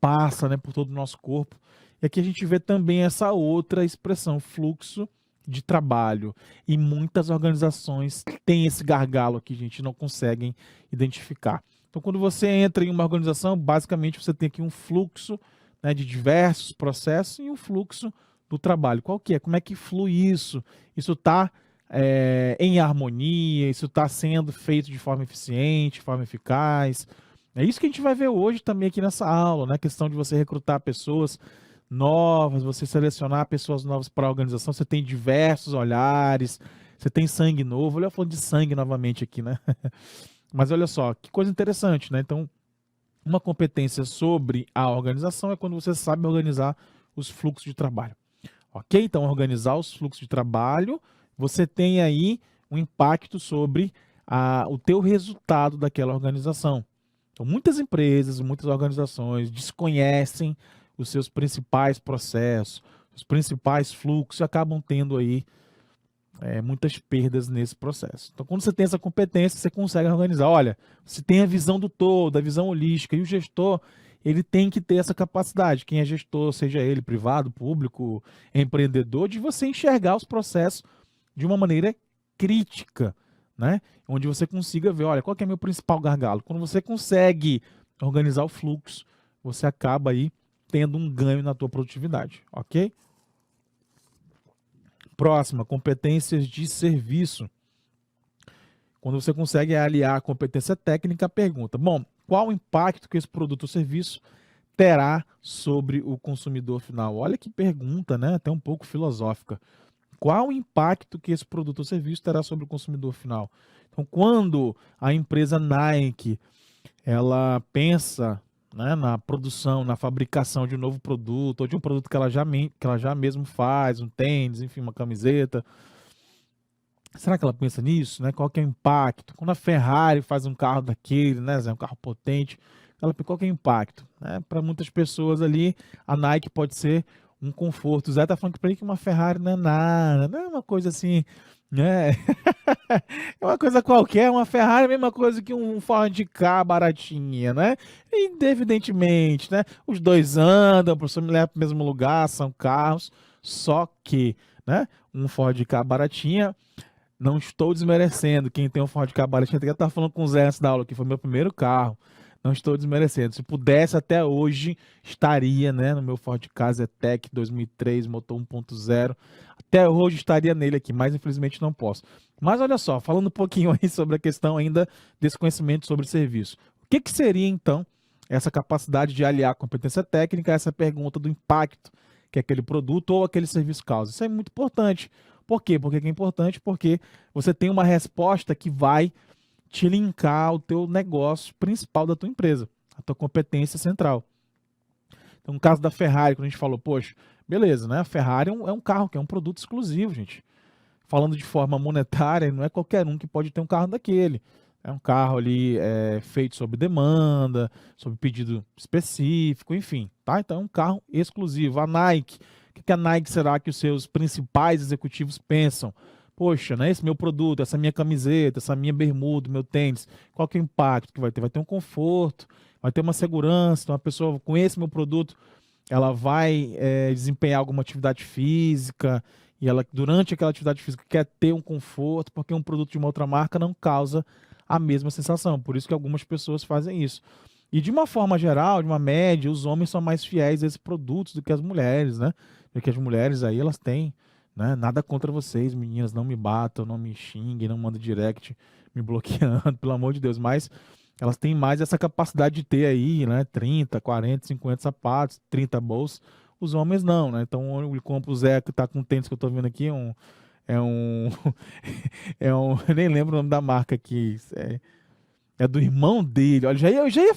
passa, né, por todo o nosso corpo. E aqui a gente vê também essa outra expressão, fluxo de trabalho. E muitas organizações têm esse gargalo aqui, gente, não conseguem identificar. Então, quando você entra em uma organização, basicamente você tem aqui um fluxo, né, de diversos processos e um fluxo do trabalho. Qual que é? Como é que flui isso? Isso está em harmonia? Isso está sendo feito de forma eficiente, de forma eficaz? É isso que a gente vai ver hoje também aqui nessa aula, né? A questão de você recrutar pessoas novas, você selecionar pessoas novas para a organização. Você tem diversos olhares, você tem sangue novo. Olha, eu falando de sangue novamente aqui, né? Mas olha só, que coisa interessante, né? Então, uma competência sobre a organização é quando você sabe organizar os fluxos de trabalho. Ok? Então, organizar os fluxos de trabalho, você tem aí um impacto sobre o teu resultado daquela organização. Então, muitas empresas, muitas organizações desconhecem os seus principais processos, os principais fluxos e acabam tendo aí muitas perdas nesse processo. Então, quando você tem essa competência, você consegue organizar. Olha, você tem a visão do todo, a visão holística, e o gestor, ele tem que ter essa capacidade. Quem é gestor, seja ele privado, público, empreendedor, de você enxergar os processos de uma maneira crítica, né? Onde você consiga ver, olha, qual que é meu principal gargalo? Quando você consegue organizar o fluxo, você acaba aí tendo um ganho na tua produtividade, ok? Próxima, competências de serviço. Quando você consegue aliar a competência técnica à pergunta, bom, qual o impacto que esse produto ou serviço terá sobre o consumidor final? Olha que pergunta, né? Até um pouco filosófica. Qual o impacto que esse produto ou serviço terá sobre o consumidor final? Então, quando a empresa Nike ela pensa, né, na produção, na fabricação de um novo produto, ou de um produto que ela já mesmo faz, um tênis, enfim, uma camiseta, será que ela pensa nisso? Né? Qual que é o impacto? Quando a Ferrari faz um carro daquele, né, um carro potente, qual que é o impacto? Né? Para muitas pessoas ali, a Nike pode ser um conforto. O Zé tá falando que para ele que uma Ferrari não é nada, não é uma coisa assim, né? É uma coisa qualquer, uma Ferrari é a mesma coisa que um Ford Ka baratinha, né? E, evidentemente, né? Os dois andam, a pessoa me leva para o mesmo lugar, são carros, só que, né? Um Ford Ka baratinha, não estou desmerecendo quem tem um Ford Ka baratinha, até estava falando com o Zé antes da aula, que foi meu primeiro carro. Não estou desmerecendo. Se pudesse, até hoje, estaria, né, no meu Ford Ka Zetec 2003, motor 1.0. Até hoje estaria nele aqui, mas infelizmente não posso. Mas olha só, falando um pouquinho aí sobre a questão ainda desse conhecimento sobre serviço. O que seria, então, essa capacidade de aliar a competência técnica a essa pergunta do impacto que aquele produto ou aquele serviço causa? Isso é muito importante. Por quê? Por que é importante? Porque você tem uma resposta que vai te linkar ao teu negócio principal da tua empresa, a tua competência central. Então, no caso da Ferrari, quando a gente falou, poxa, beleza, né? A Ferrari é um carro que é um produto exclusivo, gente. Falando de forma monetária, não é qualquer um que pode ter um carro daquele. É um carro ali feito sob demanda, sob pedido específico, enfim, tá? Então é um carro exclusivo. A Nike, o que a Nike será que os seus principais executivos pensam? Poxa, né, esse meu produto, essa minha camiseta, essa minha bermuda, meu tênis, qual que é o impacto que vai ter? Vai ter um conforto, vai ter uma segurança. Então, a pessoa com esse meu produto, ela vai desempenhar alguma atividade física e ela, durante aquela atividade física, quer ter um conforto, porque um produto de uma outra marca não causa a mesma sensação. Por isso que algumas pessoas fazem isso. E de uma forma geral, de uma média, os homens são mais fiéis a esses produtos do que as mulheres, né? Porque as mulheres aí, elas têm, né? Nada contra vocês, meninas, não me batam, não me xinguem, não mandem direct me bloqueando, pelo amor de Deus, mas elas têm mais essa capacidade de ter aí, né, 30, 40, 50 sapatos, 30 bolsas. Os homens não, né? Então eu compro o Zé que tá com o tênis que eu tô vendo aqui, é um, eu nem lembro o nome da marca aqui, é do irmão dele. Olha, eu já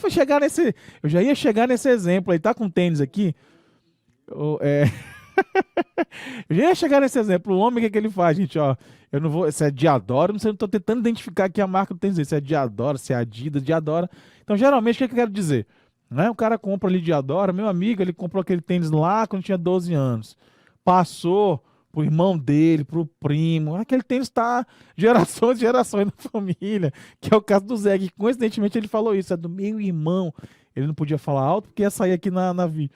ia chegar nesse exemplo aí, tá com tênis aqui, eu já ia chegar nesse exemplo. O homem, o que que ele faz, gente? Ó, eu não vou. Se é Diadora, não sei, eu tô tentando identificar aqui a marca do tênis. Se é Diadora, se é Adidas, Diadora. Então, geralmente, o que que eu quero dizer? Né? O cara compra ali Diadora. Meu amigo, ele comprou aquele tênis lá quando tinha 12 anos. Passou pro irmão dele, pro primo. Aquele tênis tá gerações e gerações na família. Que é o caso do Zé, que coincidentemente ele falou isso. É do meu irmão. Ele não podia falar alto porque ia sair aqui na vi.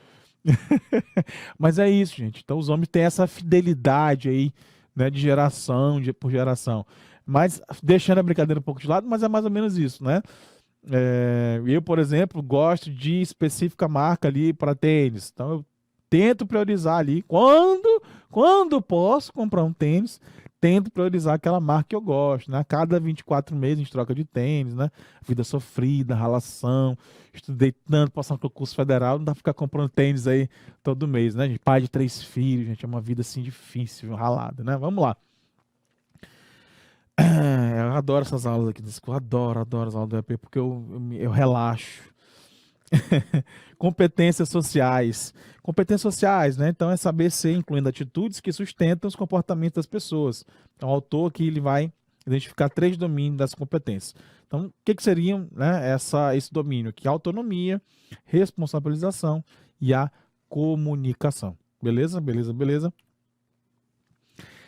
Mas é isso, gente. Então os homens têm essa fidelidade aí, né, de geração por geração. Mas deixando a brincadeira um pouco de lado, mas é mais ou menos isso, né? Eu, por exemplo, gosto de específica marca ali para tênis. Então eu tento priorizar ali quando posso comprar um tênis, tento priorizar aquela marca que eu gosto, né? A cada 24 meses a gente troca de tênis, né? Vida sofrida, ralação, estudei tanto, passar no concurso federal, não dá pra ficar comprando tênis aí todo mês, né, gente? Pai de 3 filhos, gente, é uma vida assim difícil, ralada, né? Vamos lá. Eu adoro essas aulas aqui, eu adoro as aulas do EP, porque eu relaxo. Competências sociais. Competências sociais, né? Então é saber ser, incluindo atitudes que sustentam os comportamentos das pessoas. Então o autor aqui ele vai identificar 3 domínios das competências. Então, o que seriam, né, esse domínio aqui? A autonomia, responsabilização e a comunicação. Beleza? Beleza, beleza.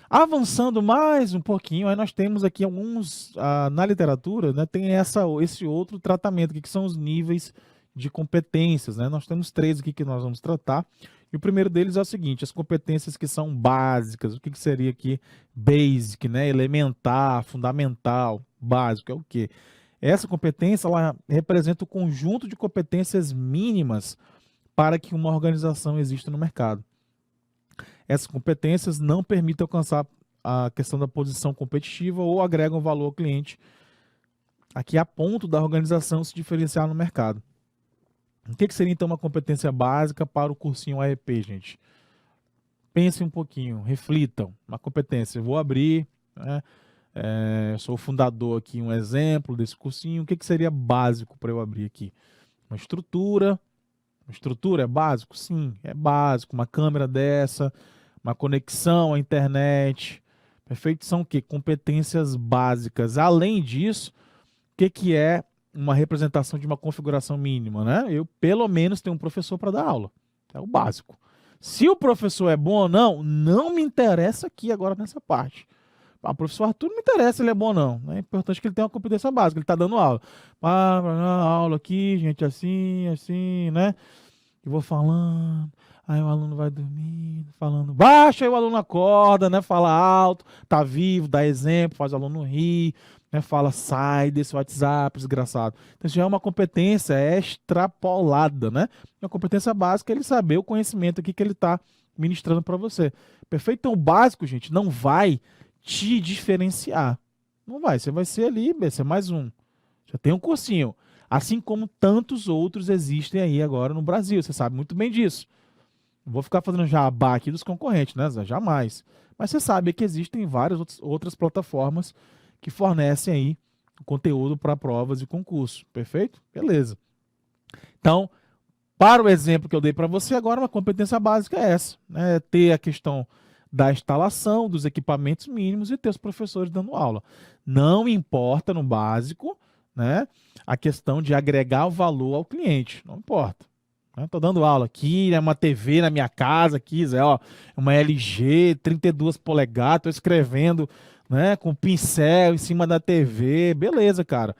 Avançando mais um pouquinho, aí nós temos aqui alguns, na literatura, né, tem esse outro tratamento aqui, que são os níveis de competências, né? Nós temos 3 aqui que nós vamos tratar, e o primeiro deles é o seguinte, as competências que são básicas. O que seria aqui basic, né? Elementar, fundamental, básico, é o quê? Essa competência, ela representa o conjunto de competências mínimas para que uma organização exista no mercado. Essas competências não permitem alcançar a questão da posição competitiva ou agregam valor ao cliente, aqui a ponto da organização se diferenciar no mercado. O que seria então uma competência básica para o cursinho AEP, gente? Pensem um pouquinho, reflitam. Uma competência, eu vou abrir, né? Sou o fundador aqui, um exemplo desse cursinho. O que seria básico para eu abrir aqui? Uma estrutura. Uma estrutura é básico? Sim, é básico. Uma câmera dessa, uma conexão à internet. Perfeito? São o quê? Competências básicas. Além disso, o que é uma representação de uma configuração mínima, né? Eu, pelo menos, tenho um professor para dar aula. É o básico. Se o professor é bom ou não, não me interessa aqui agora nessa parte. O professor Arthur não me interessa se ele é bom ou não. É importante que ele tenha uma competência básica. Ele está dando aula. Aula aqui, gente, assim, assim, né? Eu vou falando, aí o aluno vai dormindo, falando baixo, aí o aluno acorda, né? Fala alto, tá vivo, dá exemplo, faz o aluno rir, né? Fala, sai desse WhatsApp, desgraçado. Então isso já é uma competência extrapolada, né? Uma competência básica é ele saber o conhecimento aqui que ele está ministrando para você. Perfeito? Então o básico, gente, não vai te diferenciar. Não vai, você vai ser ali, vai ser mais um. Já tem um cursinho. Assim como tantos outros existem aí agora no Brasil, você sabe muito bem disso. Não vou ficar fazendo jabá aqui dos concorrentes, né? Jamais. Mas você sabe que existem várias outras plataformas que fornecem aí conteúdo para provas e concursos. Perfeito? Beleza. Então, para o exemplo que eu dei para você agora, uma competência básica é essa, né? Ter a questão da instalação dos equipamentos mínimos e ter os professores dando aula. Não importa no básico, né, a questão de agregar o valor ao cliente, não importa. Estou dando aula aqui, é uma TV na minha casa, aqui, Zé, ó, uma LG, 32 polegadas, estou escrevendo, né, com pincel em cima da TV, beleza, cara.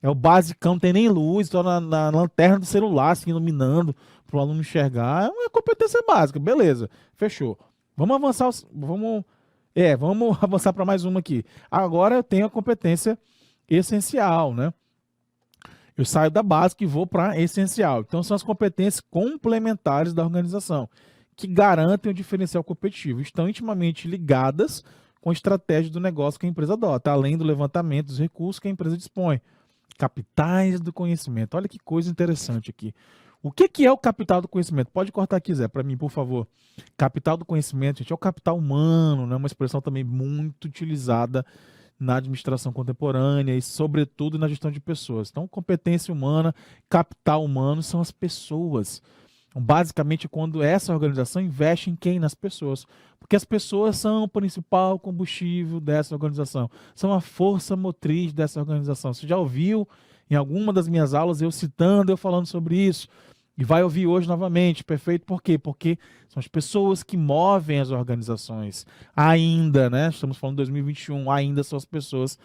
É o basicão, não tem nem luz, estou na lanterna do celular, assim, iluminando, para o aluno enxergar. É uma competência básica, beleza, fechou. Vamos avançar, vamos avançar para mais uma aqui. Agora eu tenho a competência essencial, né? Eu saio da básica e vou para a essencial. Então, são as competências complementares da organização, que garantem o diferencial competitivo. Estão intimamente ligadas com a estratégia do negócio que a empresa adota, além do levantamento dos recursos que a empresa dispõe. Capitais do conhecimento. Olha que coisa interessante aqui. O que é o capital do conhecimento? Pode cortar aqui, Zé, para mim, por favor. Capital do conhecimento, gente, é o capital humano, né? Uma expressão também muito utilizada na administração contemporânea e, sobretudo, na gestão de pessoas. Então, competência humana, capital humano são as pessoas. Então, basicamente, quando essa organização investe em quem? Nas pessoas. Porque as pessoas são o principal combustível dessa organização, são a força motriz dessa organização. Você já ouviu em alguma das minhas aulas eu citando, eu falando sobre isso? E vai ouvir hoje novamente, perfeito? Por quê? Porque são as pessoas que movem as organizações. Ainda, né? Estamos falando de 2021, ainda são as pessoas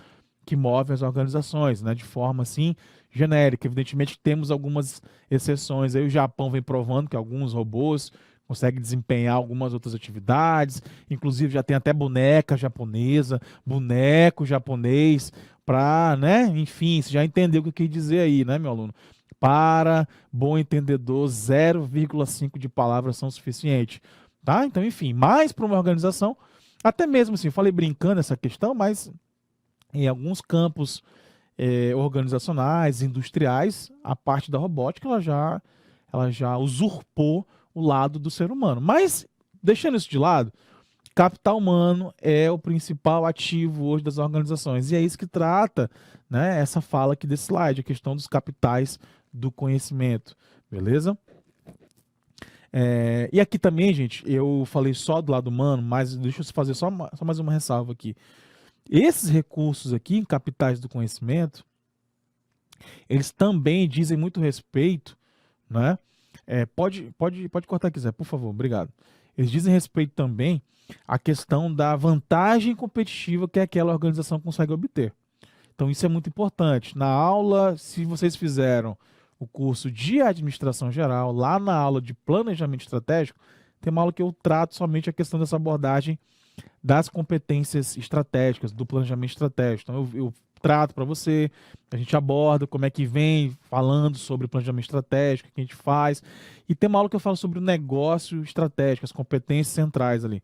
que movem as organizações, né? De forma, assim, genérica. Evidentemente temos algumas exceções. Aí o Japão vem provando que alguns robôs conseguem desempenhar algumas outras atividades. Inclusive já tem até boneca japonesa, boneco japonês, para, né? Enfim, você já entendeu o que eu quis dizer aí, né, meu aluno? Para bom entendedor, 0,5 de palavras são suficientes. Tá? Então, enfim, mais para uma organização, Até mesmo assim, falei brincando essa questão, mas em alguns campos organizacionais, industriais, a parte da robótica ela já usurpou o lado do ser humano. Mas, deixando isso de lado, capital humano é o principal ativo hoje das organizações. E é isso que trata, né, essa fala aqui desse slide, a questão dos capitais do conhecimento. Beleza? E aqui também, gente, eu falei só do lado humano, mas deixa eu fazer só mais uma ressalva aqui. Esses recursos aqui, capitais do conhecimento, eles também dizem muito respeito, né? Pode cortar aqui, Zé, por favor, obrigado. Eles dizem respeito também à questão da vantagem competitiva que aquela organização consegue obter. Então, isso é muito importante. Na aula, se vocês fizeram o curso de administração geral, lá na aula de planejamento estratégico, tem uma aula que eu trato somente a questão dessa abordagem das competências estratégicas, do planejamento estratégico. Então, eu trato para você, a gente aborda como é que vem falando sobre planejamento estratégico, o que a gente faz. E tem uma aula que eu falo sobre o negócio estratégico, as competências centrais ali.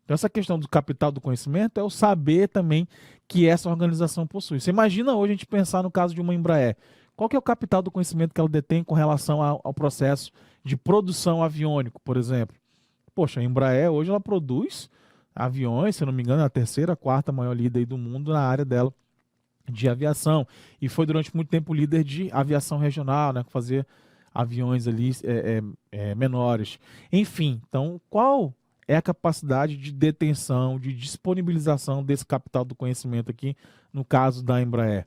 Então, essa questão do capital do conhecimento é o saber também que essa organização possui. Você imagina hoje a gente pensar no caso de uma Embraer. Qual que é o capital do conhecimento que ela detém com relação ao processo de produção aviônico, por exemplo? Poxa, a Embraer hoje ela produz aviões, se eu não me engano, é a terceira, quarta maior líder aí do mundo na área dela de aviação. E foi durante muito tempo líder de aviação regional, né, que fazia aviões ali menores. Enfim, então qual é a capacidade de detenção, de disponibilização desse capital do conhecimento aqui, no caso da Embraer?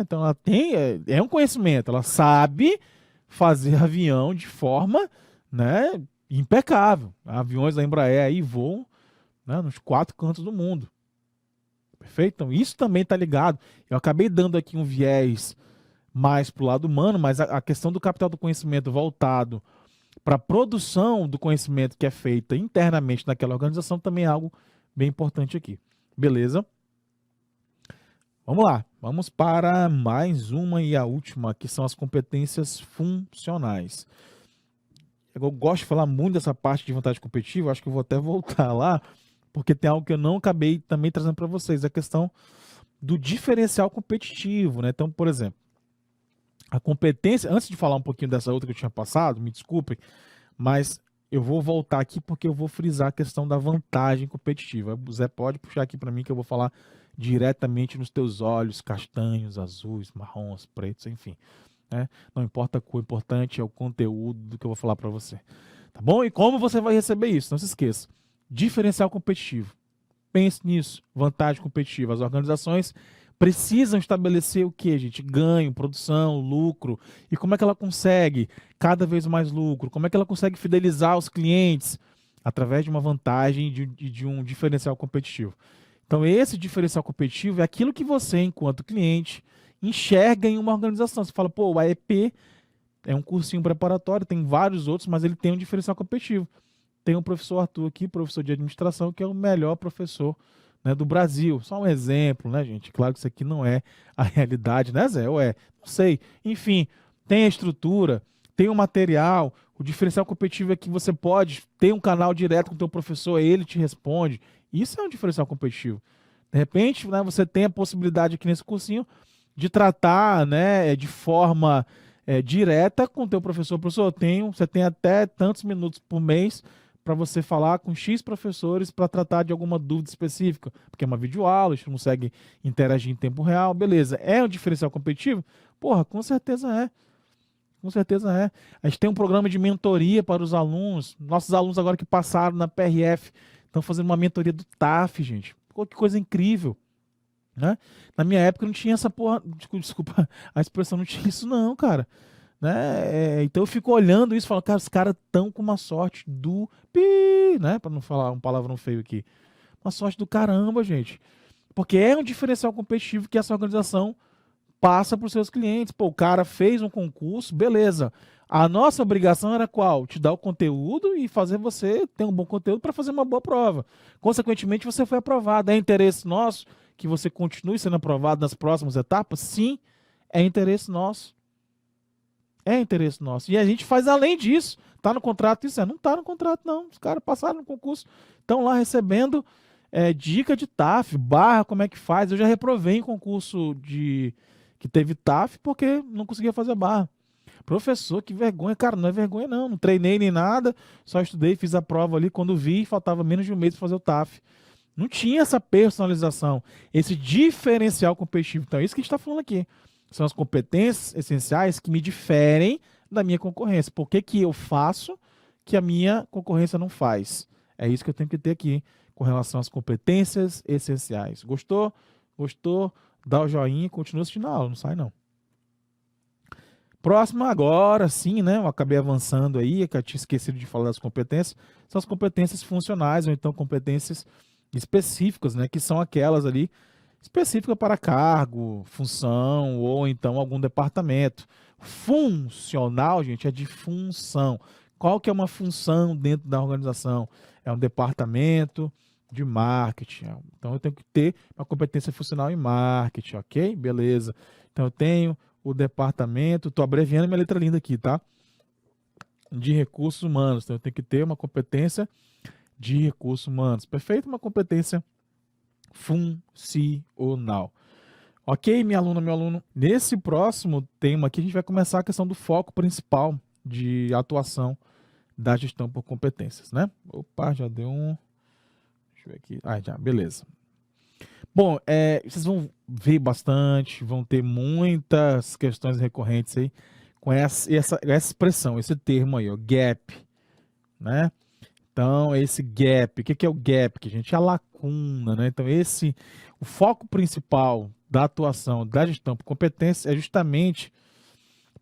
Então ela tem, um conhecimento, ela sabe fazer avião de forma, né, impecável. Aviões da Embraer aí voam, né, nos 4 cantos do mundo. Perfeito? Então isso também está ligado. Eu acabei dando aqui um viés mais para o lado humano, mas a questão do capital do conhecimento voltado para a produção do conhecimento que é feita internamente naquela organização também é algo bem importante aqui. Beleza? Vamos lá, vamos para mais uma e a última, que são as competências funcionais. Eu gosto de falar muito dessa parte de vantagem competitiva, acho que eu vou até voltar lá, porque tem algo que eu não acabei também trazendo para vocês, a questão do diferencial competitivo, né? Então, por exemplo, a competência, antes de falar um pouquinho dessa outra que eu tinha passado, me desculpem, mas eu vou voltar aqui porque eu vou frisar a questão da vantagem competitiva. O Zé pode puxar aqui para mim que eu vou falar diretamente nos teus olhos, castanhos, azuis, marrons, pretos, enfim. Né? Não importa a cor, o importante é o conteúdo do que eu vou falar para você. Tá bom? E como você vai receber isso? Não se esqueça. Diferencial competitivo. Pense nisso. Vantagem competitiva. As organizações precisam estabelecer o que, gente? Ganho, produção, lucro. E como é que ela consegue cada vez mais lucro? Como é que ela consegue fidelizar os clientes? Através de uma vantagem de um diferencial competitivo. Então, esse diferencial competitivo é aquilo que você, enquanto cliente, enxerga em uma organização. Você fala, pô, o AEP é um cursinho preparatório, tem vários outros, mas ele tem um diferencial competitivo. Tem o professor Arthur aqui, professor de administração, que é o melhor professor, né, do Brasil. Só um exemplo, né, gente? Claro que isso aqui não é a realidade, né, Zé? Ou é? Não sei. Enfim, tem a estrutura, tem o material, o diferencial competitivo é que você pode ter um canal direto com o teu professor, ele te responde. Isso é um diferencial competitivo. De repente, né, você tem a possibilidade aqui nesse cursinho de tratar, né, de forma direta com o teu professor. Professor, você tem até tantos minutos por mês para você falar com X professores para tratar de alguma dúvida específica, porque é uma videoaula, a gente consegue interagir em tempo real, beleza. É um diferencial competitivo? Porra, com certeza é. Com certeza é. A gente tem um programa de mentoria para os alunos. Nossos alunos agora que passaram na PRF estão fazendo uma mentoria do TAF, gente. Pô, que coisa incrível. Né? Na minha época não tinha essa porra. Desculpa, a expressão não tinha isso, não, cara. Né? Então eu fico olhando isso e falo, cara, os caras estão com uma sorte do pi, né? Para não falar um palavrão feio aqui. Uma sorte do caramba, gente. Porque é um diferencial competitivo que essa organização passa para os seus clientes. Pô, o cara fez um concurso, beleza. A nossa obrigação era qual? Te dar o conteúdo e fazer você ter um bom conteúdo para fazer uma boa prova. Consequentemente, você foi aprovado. É interesse nosso que você continue sendo aprovado nas próximas etapas? Sim, é interesse nosso. É interesse nosso. E a gente faz além disso. Tá no contrato isso? Não tá no contrato, não. Os caras passaram no concurso, estão lá recebendo dica de TAF, barra, como é que faz. Eu já reprovei em concurso que teve TAF porque não conseguia fazer barra. Professor, que vergonha, cara, não é vergonha não treinei nem nada, só estudei, fiz a prova ali, quando vi, faltava menos de um mês para fazer o TAF. Não tinha essa personalização, esse diferencial competitivo. Então é isso que a gente está falando aqui. São as competências essenciais que me diferem da minha concorrência. Por que que eu faço que a minha concorrência não faz? É isso que eu tenho que ter aqui com relação às competências essenciais. Gostou? Gostou? Dá o joinha e continua assistindo a aula, não sai não. Próximo agora, sim, né? Eu acabei avançando aí, que eu tinha esquecido de falar das competências, são as competências funcionais, ou então competências específicas, né? Que são aquelas ali específicas para cargo, função, ou então algum departamento. Funcional, gente, é de função. Qual que é uma função dentro da organização? É um departamento de marketing. Então eu tenho que ter uma competência funcional em marketing, ok? Beleza. Então eu tenho o departamento, estou abreviando minha letra linda aqui, tá? De recursos humanos. Então eu tenho que ter uma competência de recursos humanos. Perfeito? Uma competência funcional. Ok, minha aluna, meu aluno? Nesse próximo tema aqui, a gente vai começar a questão do foco principal de atuação da gestão por competências, né? Opa, já deu um... Deixa eu ver aqui. Ah, já, beleza. Bom, vocês vão ver bastante, vão ter muitas questões recorrentes aí com essa expressão, esse termo aí, ó, gap, né? Então, esse gap, o que é o gap? Que a gente é a lacuna, né? Então, o foco principal da atuação da gestão por competência é justamente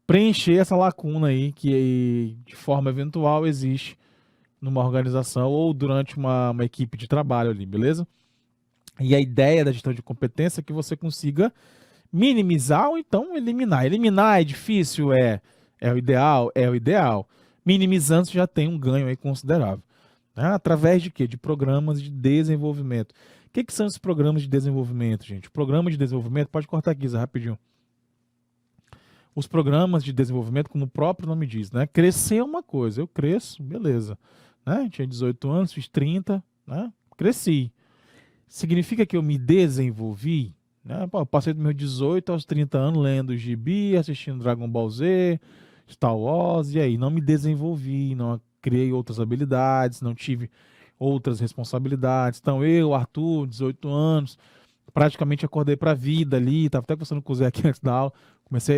preencher essa lacuna aí que de forma eventual existe numa organização ou durante uma equipe de trabalho ali, beleza? E a ideia da gestão de competência é que você consiga minimizar ou então eliminar. Eliminar é difícil? É o ideal? É o ideal. Minimizando, você já tem um ganho aí considerável. Né? Através de quê? De programas de desenvolvimento. O que são esses programas de desenvolvimento, gente? O programa de desenvolvimento, pode cortar aqui, Zé, rapidinho. Os programas de desenvolvimento, como o próprio nome diz, né? Crescer é uma coisa, eu cresço, beleza. Né? Tinha 18 anos, fiz 30, né? Cresci. Significa que eu me desenvolvi? Né? Pô, eu passei dos meus 18 aos 30 anos lendo Gibi, assistindo Dragon Ball Z, Star Wars, e aí não me desenvolvi, não criei outras habilidades, não tive outras responsabilidades. Então eu, Arthur, 18 anos, praticamente acordei para a vida ali, estava até conversando com o Zé aqui antes da aula,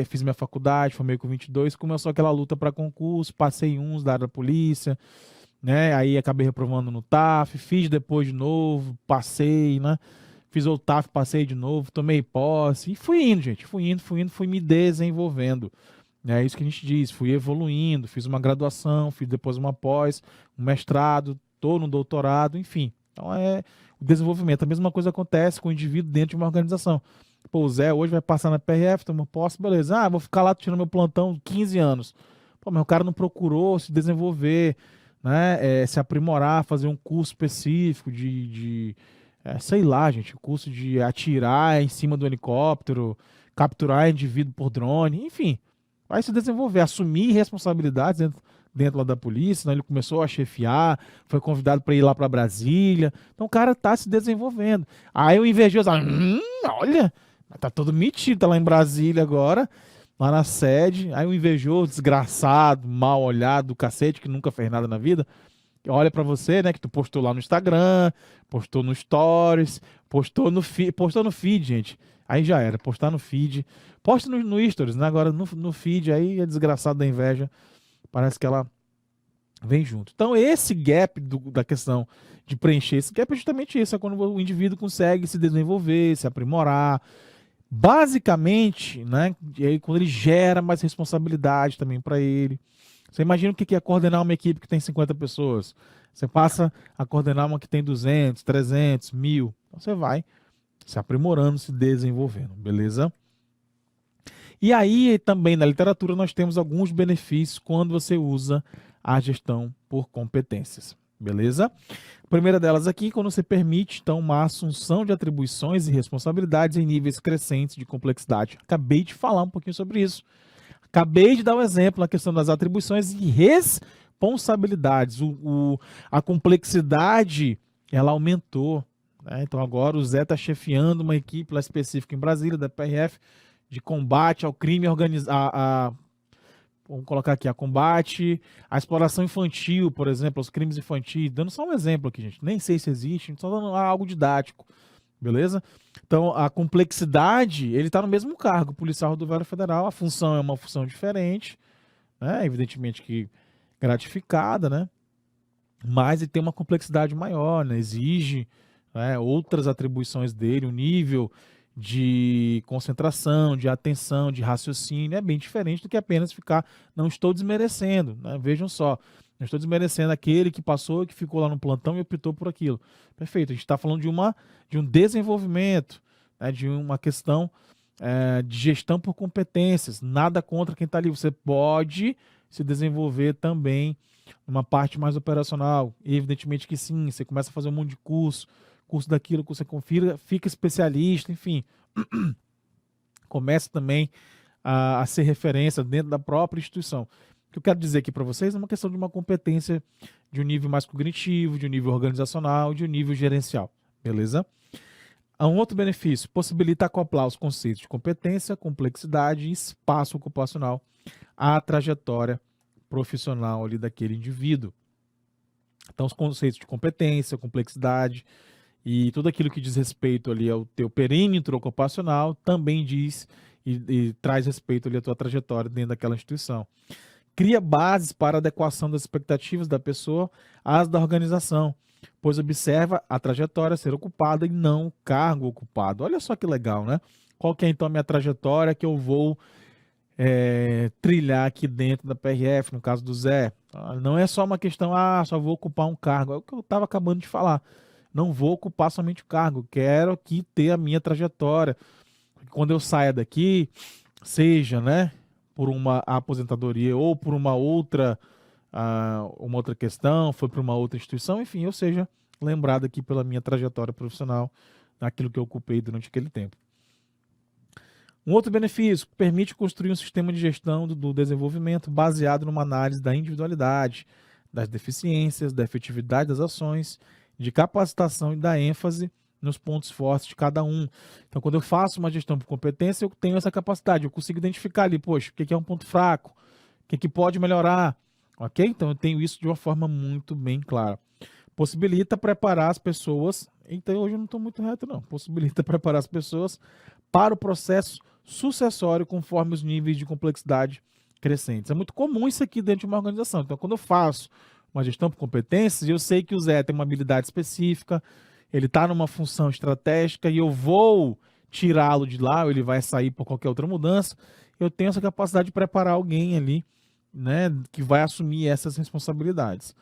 fiz minha faculdade, formei com 22, começou aquela luta para concurso, passei uns da área da polícia, né? Aí acabei reprovando no TAF, fiz depois de novo, passei, né? Fiz o TAF, passei de novo, tomei posse e fui indo, gente, fui indo, fui me desenvolvendo. É isso que a gente diz, fui evoluindo, fiz uma graduação, fiz depois uma pós, um mestrado, estou no doutorado, enfim. Então o desenvolvimento. A mesma coisa acontece com o indivíduo dentro de uma organização. Pô, o Zé hoje vai passar na PRF, toma posse, beleza. Ah, vou ficar lá tirando meu plantão 15 anos. Pô, mas o cara não procurou se desenvolver, né? Se aprimorar, fazer um curso específico sei lá, gente, curso de atirar em cima do helicóptero, capturar indivíduo por drone, enfim. Vai se desenvolver, assumir responsabilidades dentro lá da polícia. Então ele começou a chefiar, foi convidado para ir lá para Brasília. Então o cara tá se desenvolvendo. Aí o invejoso, olha, tá todo metido, tá lá em Brasília agora, lá na sede. Aí o invejoso, desgraçado, mal olhado, do cacete, que nunca fez nada na vida, olha para você, né, que tu postou lá no Instagram, postou no Stories, postou no feed, gente. Aí já era, postar no feed. Posta no Stories, né? Agora no feed, aí a desgraçada da inveja, parece que ela vem junto. Então esse gap da questão de preencher, esse gap é justamente isso, é quando o indivíduo consegue se desenvolver, se aprimorar, basicamente, né? E aí quando ele gera mais responsabilidade também para ele. Você imagina o que é coordenar uma equipe que tem 50 pessoas. Você passa a coordenar uma que tem 200, 300, 1000. Então você vai se aprimorando, se desenvolvendo, beleza? E aí também na literatura nós temos alguns benefícios quando você usa a gestão por competências, beleza? A primeira delas aqui, quando você permite então uma assunção de atribuições e responsabilidades em níveis crescentes de complexidade. Acabei de falar um pouquinho sobre isso. Acabei de dar um exemplo na questão das atribuições e responsabilidades. A complexidade, ela aumentou. né? Então agora o Zé está chefiando uma equipe lá específica em Brasília, da PRF, de combate ao crime organizado, vamos colocar aqui, a combate à exploração infantil, por exemplo, aos crimes infantis, dando só um exemplo aqui, gente, nem sei se existe, só dando algo didático, beleza? Então, a complexidade, ele está no mesmo cargo, policial rodoviário federal, a função é uma função diferente, né? Evidentemente que gratificada, né? Mas ele tem uma complexidade maior, né? Exige, né, outras atribuições dele, o nível de concentração, de atenção, de raciocínio é bem diferente do que apenas ficar. Não estou desmerecendo, né? Vejam só, não estou desmerecendo aquele que passou, que ficou lá no plantão e optou por aquilo. Perfeito, a gente está falando de um desenvolvimento, né, de uma questão de gestão por competências. Nada contra quem está ali. Você pode se desenvolver também numa parte mais operacional. E evidentemente que sim, você começa a fazer um monte de curso daquilo que você confira, fica especialista, enfim. Começa também a ser referência dentro da própria instituição. O que eu quero dizer aqui para vocês é uma questão de uma competência de um nível mais cognitivo, de um nível organizacional, de um nível gerencial. Beleza? Um outro benefício, possibilita acoplar os conceitos de competência, complexidade e espaço ocupacional à trajetória profissional ali daquele indivíduo. Então, os conceitos de competência, complexidade e tudo aquilo que diz respeito ali ao teu perímetro ocupacional também diz e traz respeito ali à tua trajetória dentro daquela instituição. Cria bases para adequação das expectativas da pessoa às da organização, pois observa a trajetória ser ocupada e não o cargo ocupado. Olha só que legal, né? Qual que é então a minha trajetória que eu vou trilhar aqui dentro da PRF, no caso do Zé? Não é só uma questão, só vou ocupar um cargo. É o que eu estava acabando de falar. Não vou ocupar somente o cargo, quero aqui ter a minha trajetória. Quando eu saia daqui, seja, né, por uma aposentadoria ou por uma outra questão, foi para uma outra instituição, enfim, eu seja lembrado aqui pela minha trajetória profissional, naquilo que eu ocupei durante aquele tempo. Um outro benefício, permite construir um sistema de gestão do desenvolvimento baseado numa análise da individualidade, das deficiências, da efetividade das ações, de capacitação e da ênfase nos pontos fortes de cada um. Então, quando eu faço uma gestão por competência, eu tenho essa capacidade, eu consigo identificar ali, poxa, o que é um ponto fraco, o que pode melhorar, ok? Então, eu tenho isso de uma forma muito bem clara. Possibilita preparar as pessoas, então hoje eu não estou muito reto não, possibilita preparar as pessoas para o processo sucessório conforme os níveis de complexidade crescentes. É muito comum isso aqui dentro de uma organização. Então, quando eu faço uma gestão por competências, eu sei que o Zé tem uma habilidade específica, ele está numa função estratégica e eu vou tirá-lo de lá, ou ele vai sair por qualquer outra mudança, eu tenho essa capacidade de preparar alguém ali, né, que vai assumir essas responsabilidades.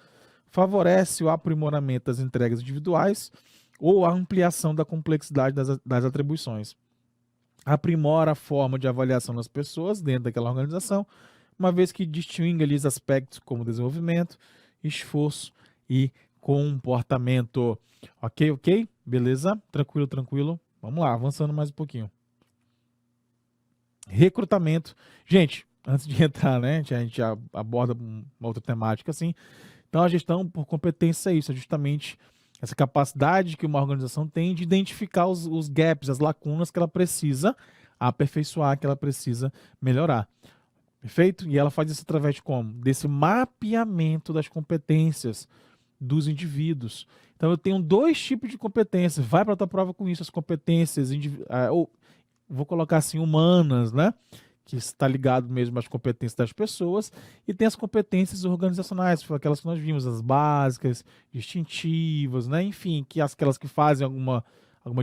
Favorece o aprimoramento das entregas individuais ou a ampliação da complexidade das atribuições. Aprimora a forma de avaliação das pessoas dentro daquela organização, uma vez que distingue ali os aspectos como desenvolvimento, esforço e comportamento. Ok? Beleza? Tranquilo. Vamos lá, avançando mais um pouquinho. Recrutamento. Gente, antes de entrar, né, a gente já aborda uma outra temática assim. Então, a gestão por competência é isso, é justamente essa capacidade que uma organização tem de identificar os gaps, as lacunas que ela precisa aperfeiçoar, que ela precisa melhorar. Perfeito? E ela faz isso através de como? Desse mapeamento das competências dos indivíduos. Então, eu tenho dois tipos de competências. Vai para a tua prova com isso, as competências, ou vou colocar assim, humanas, né? Que está ligado mesmo às competências das pessoas, e tem as competências organizacionais, aquelas que nós vimos, as básicas, distintivas, né? Enfim, aquelas que fazem alguma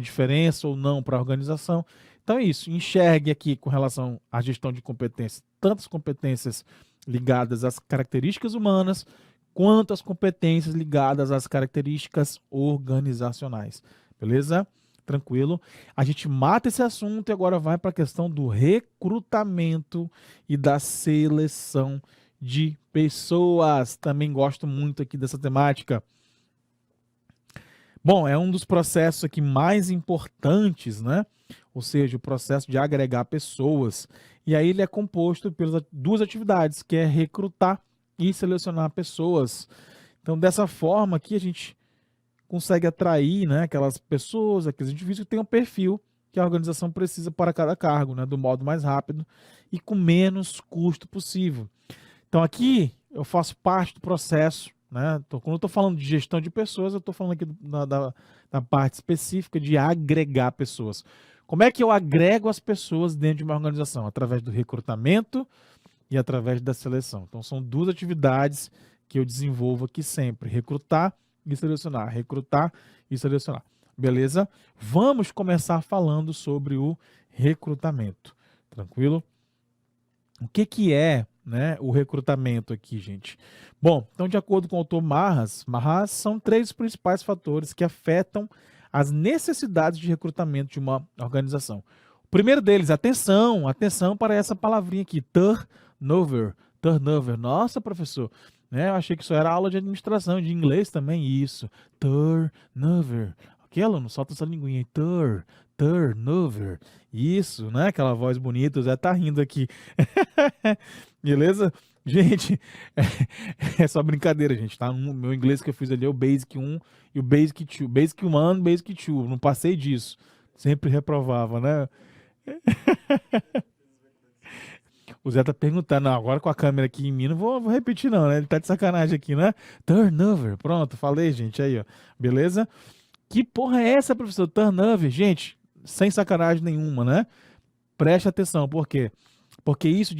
diferença ou não para a organização. Então é isso, enxergue aqui com relação à gestão de competências, tantas competências ligadas às características humanas, quanto as competências ligadas às características organizacionais. Beleza? Tranquilo. A gente mata esse assunto e agora vai para a questão do recrutamento e da seleção de pessoas. Também gosto muito aqui dessa temática. Bom, é um dos processos aqui mais importantes, né? Ou seja, o processo de agregar pessoas. E aí ele é composto pelas duas atividades, que é recrutar e selecionar pessoas. Então, dessa forma aqui, a gente consegue atrair, né, aquelas pessoas, aqueles indivíduos que têm um perfil que a organização precisa para cada cargo, né, do modo mais rápido e com menos custo possível. Então aqui eu faço parte do processo, né? Quando eu estou falando de gestão de pessoas, eu estou falando aqui da parte específica de agregar pessoas. Como é que eu agrego as pessoas dentro de uma organização? Através do recrutamento e através da seleção. Então são duas atividades que eu desenvolvo aqui sempre: recrutar e selecionar, recrutar e selecionar. Beleza? Vamos começar falando sobre o recrutamento. Tranquilo? O que é, né, o recrutamento aqui, gente? Bom, então de acordo com o autor Marras, são 3 principais fatores que afetam as necessidades de recrutamento de uma organização. O primeiro deles, atenção para essa palavrinha aqui, turnover. Turnover. Nossa, professor, né, eu achei que isso era aula de administração, de inglês também, isso. Turnover. Ok, aluno? Solta essa linguinha aí. Turnover. Isso, né? Aquela voz bonita, o Zé tá rindo aqui. Beleza? Gente, é só brincadeira, gente, tá? O meu inglês que eu fiz ali é o Basic 1 e o Basic 2. Basic 1, Basic 2. Não passei disso. Sempre reprovava, né? O Zé tá perguntando, não, agora com a câmera aqui em mim, não vou repetir não, né? Ele tá de sacanagem aqui, né? Turnover. Pronto, falei, gente, aí, ó. Beleza? Que porra é essa, professor? Turnover, gente, sem sacanagem nenhuma, né? Preste atenção, por quê? Porque isso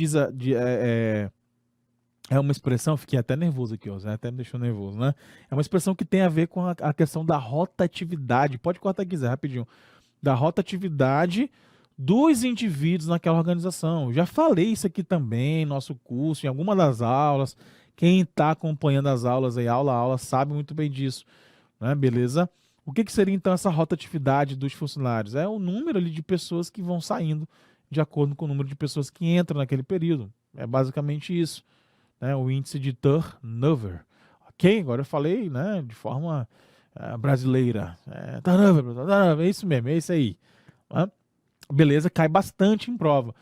é uma expressão, fiquei até nervoso aqui, ó, Zé até me deixou nervoso, né? É uma expressão que tem a ver com a questão da rotatividade. Pode cortar aqui, Zé, rapidinho. Da rotatividade dos indivíduos naquela organização. Já falei isso aqui também, nosso curso, em alguma das aulas. Quem está acompanhando as aulas aí, aula a aula, sabe muito bem disso, né? Beleza? O que seria então essa rotatividade dos funcionários? É o número ali de pessoas que vão saindo de acordo com o número de pessoas que entram naquele período. É basicamente isso, né? O índice de turnover. Ok? Agora eu falei, né, de forma brasileira. Turnover, é isso mesmo, é isso aí. Né? Beleza, cai bastante em prova.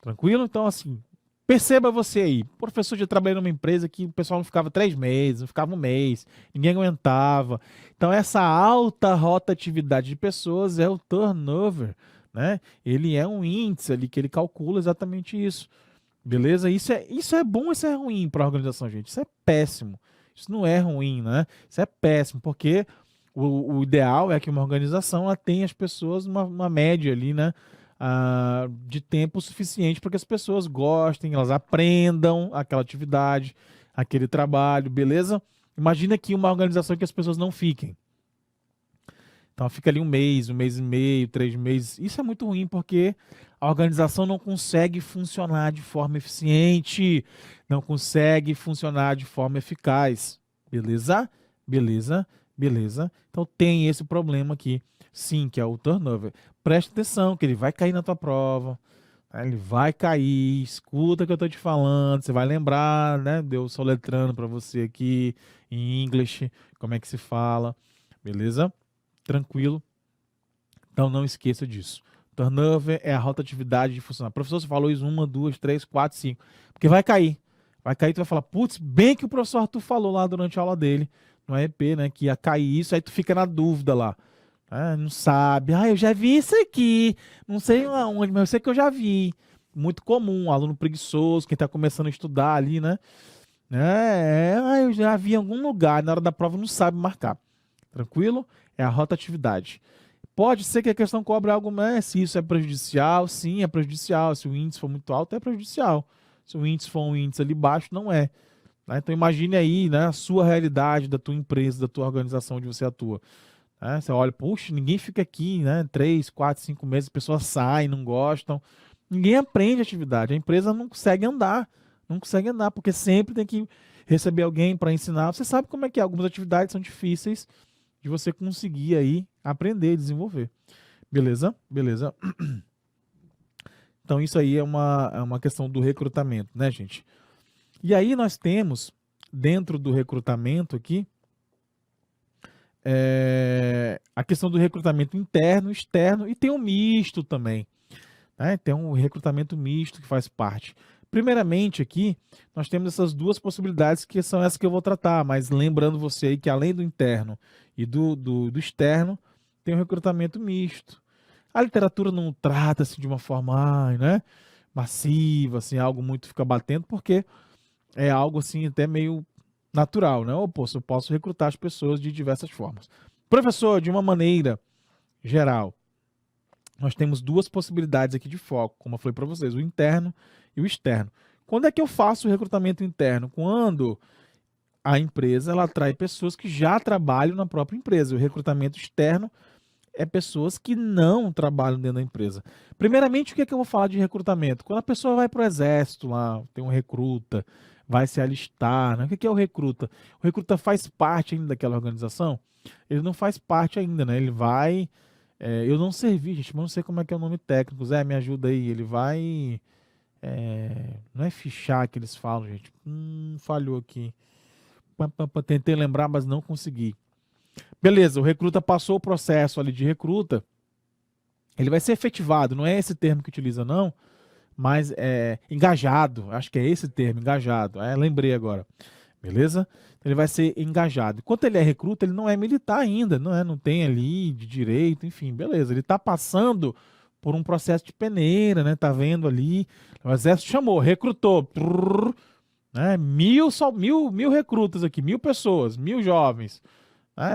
Tranquilo? Então, assim, perceba você aí. Professor, já trabalhei numa empresa que o pessoal não ficava 3 meses, não ficava um mês, ninguém aguentava. Então, essa alta rotatividade de pessoas é o turnover, né? Ele é um índice ali que ele calcula exatamente isso. Beleza? Isso é bom, isso é ruim para a organização, gente. Isso é péssimo. Isso não é ruim, né? Isso é péssimo, porque o ideal é que uma organização ela tenha as pessoas uma média ali, né? De tempo suficiente para que as pessoas gostem, elas aprendam aquela atividade, aquele trabalho, beleza? Imagina aqui uma organização que as pessoas não fiquem. Então fica ali um mês e meio, 3 meses. Isso é muito ruim porque a organização não consegue funcionar de forma eficiente, não consegue funcionar de forma eficaz. Beleza? Beleza? Beleza? Então tem esse problema aqui, sim, que é o turnover. Preste atenção, que ele vai cair na tua prova. Né? Ele vai cair, escuta o que eu estou te falando, você vai lembrar, né? Deu soletrando para você aqui em inglês, como é que se fala. Beleza? Tranquilo. Então não esqueça disso. Turnover é a rotatividade de funcionário. Professor, você falou isso 1, 2, 3, 4, 5. Porque vai cair. Vai cair, tu vai falar, putz, bem que o professor Arthur falou lá durante a aula dele, no EP, né, que ia cair isso, aí tu fica na dúvida lá. Não sabe. Eu já vi isso aqui. Não sei onde, mas eu sei que eu já vi. Muito comum, aluno preguiçoso, quem está começando a estudar ali, né? Eu já vi em algum lugar, na hora da prova não sabe marcar. Tranquilo? É a rotatividade. Pode ser que a questão cobre algo, mas se isso é prejudicial, sim, é prejudicial. Se o índice for muito alto, é prejudicial. Se o índice for um índice ali baixo, não é. Né? Então imagine aí, né, a sua realidade da tua empresa, da tua organização onde você atua. Né? Você olha, puxa, ninguém fica aqui, né, 3, 4, 5 meses, as pessoas saem, não gostam. Ninguém aprende a atividade. A empresa não consegue andar. Não consegue andar, porque sempre tem que receber alguém para ensinar. Você sabe como é que é. Algumas atividades são difíceis de você conseguir aí aprender e desenvolver. Beleza? Beleza? Então isso aí é uma questão do recrutamento, né, gente? E aí nós temos, dentro do recrutamento aqui, a questão do recrutamento interno, externo, e tem um misto também. Né? Tem um recrutamento misto que faz parte. Primeiramente aqui, nós temos essas duas possibilidades que são essas que eu vou tratar, mas lembrando você aí que além do interno e do externo, tem o recrutamento misto. A literatura não trata assim, de uma forma, né, massiva, assim, algo muito fica batendo, porque é algo assim até meio natural, né? Ou, pô, eu posso recrutar as pessoas de diversas formas. Professor, de uma maneira geral, nós temos duas possibilidades aqui de foco, como eu falei para vocês, o interno e o externo. Quando é que eu faço o recrutamento interno? Quando a empresa ela atrai pessoas que já trabalham na própria empresa. O recrutamento externo é pessoas que não trabalham dentro da empresa. Primeiramente, o que é que eu vou falar de recrutamento? Quando a pessoa vai para o exército lá, tem um recruta, vai se alistar, né? O que é o recruta? O recruta faz parte ainda daquela organização? Ele não faz parte ainda, né? Ele vai... eu não servi, gente, mas não sei como é que é o nome técnico. Zé, me ajuda aí. Ele vai... não é fichar que eles falam, gente. Falhou aqui. Tentei lembrar, mas não consegui. Beleza, o recruta passou o processo ali de recruta, ele vai ser efetivado, não é esse termo que utiliza não, mas é engajado, acho que é esse termo, engajado, lembrei agora, beleza? Ele vai ser engajado. Enquanto ele é recruta, ele não é militar ainda, não tem ali de direito, enfim, beleza, ele está passando por um processo de peneira, né? Tá vendo ali, o exército chamou, recrutou, né? Mil recrutas aqui, 1.000 pessoas, 1.000 jovens.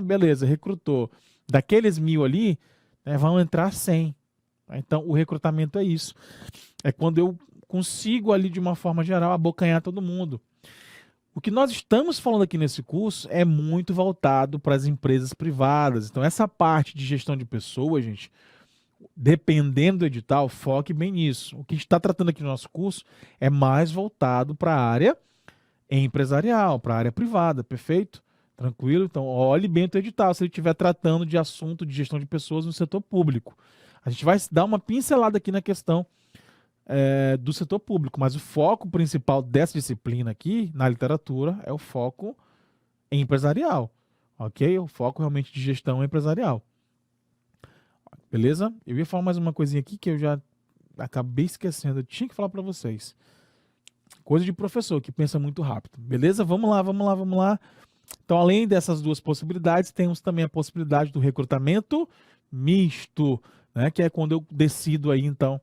Beleza, recrutou. Daqueles 1.000 ali, né, vão entrar 100. Então, o recrutamento é isso. É quando eu consigo ali, de uma forma geral, abocanhar todo mundo. O que nós estamos falando aqui nesse curso é muito voltado para as empresas privadas. Então, essa parte de gestão de pessoas, gente, dependendo do edital, foque bem nisso. O que a gente está tratando aqui no nosso curso é mais voltado para a área empresarial, para a área privada, perfeito? Tranquilo? Então, olhe bem o teu edital, se ele estiver tratando de assunto de gestão de pessoas no setor público. A gente vai dar uma pincelada aqui na questão do setor público, mas o foco principal dessa disciplina aqui, na literatura, é o foco empresarial, ok? O foco realmente de gestão empresarial. Beleza? Eu ia falar mais uma coisinha aqui que eu já acabei esquecendo, eu tinha que falar para vocês. Coisa de professor que pensa muito rápido. Beleza? Vamos lá. Então, além dessas duas possibilidades, temos também a possibilidade do recrutamento misto, né? Que é quando eu decido aí, então,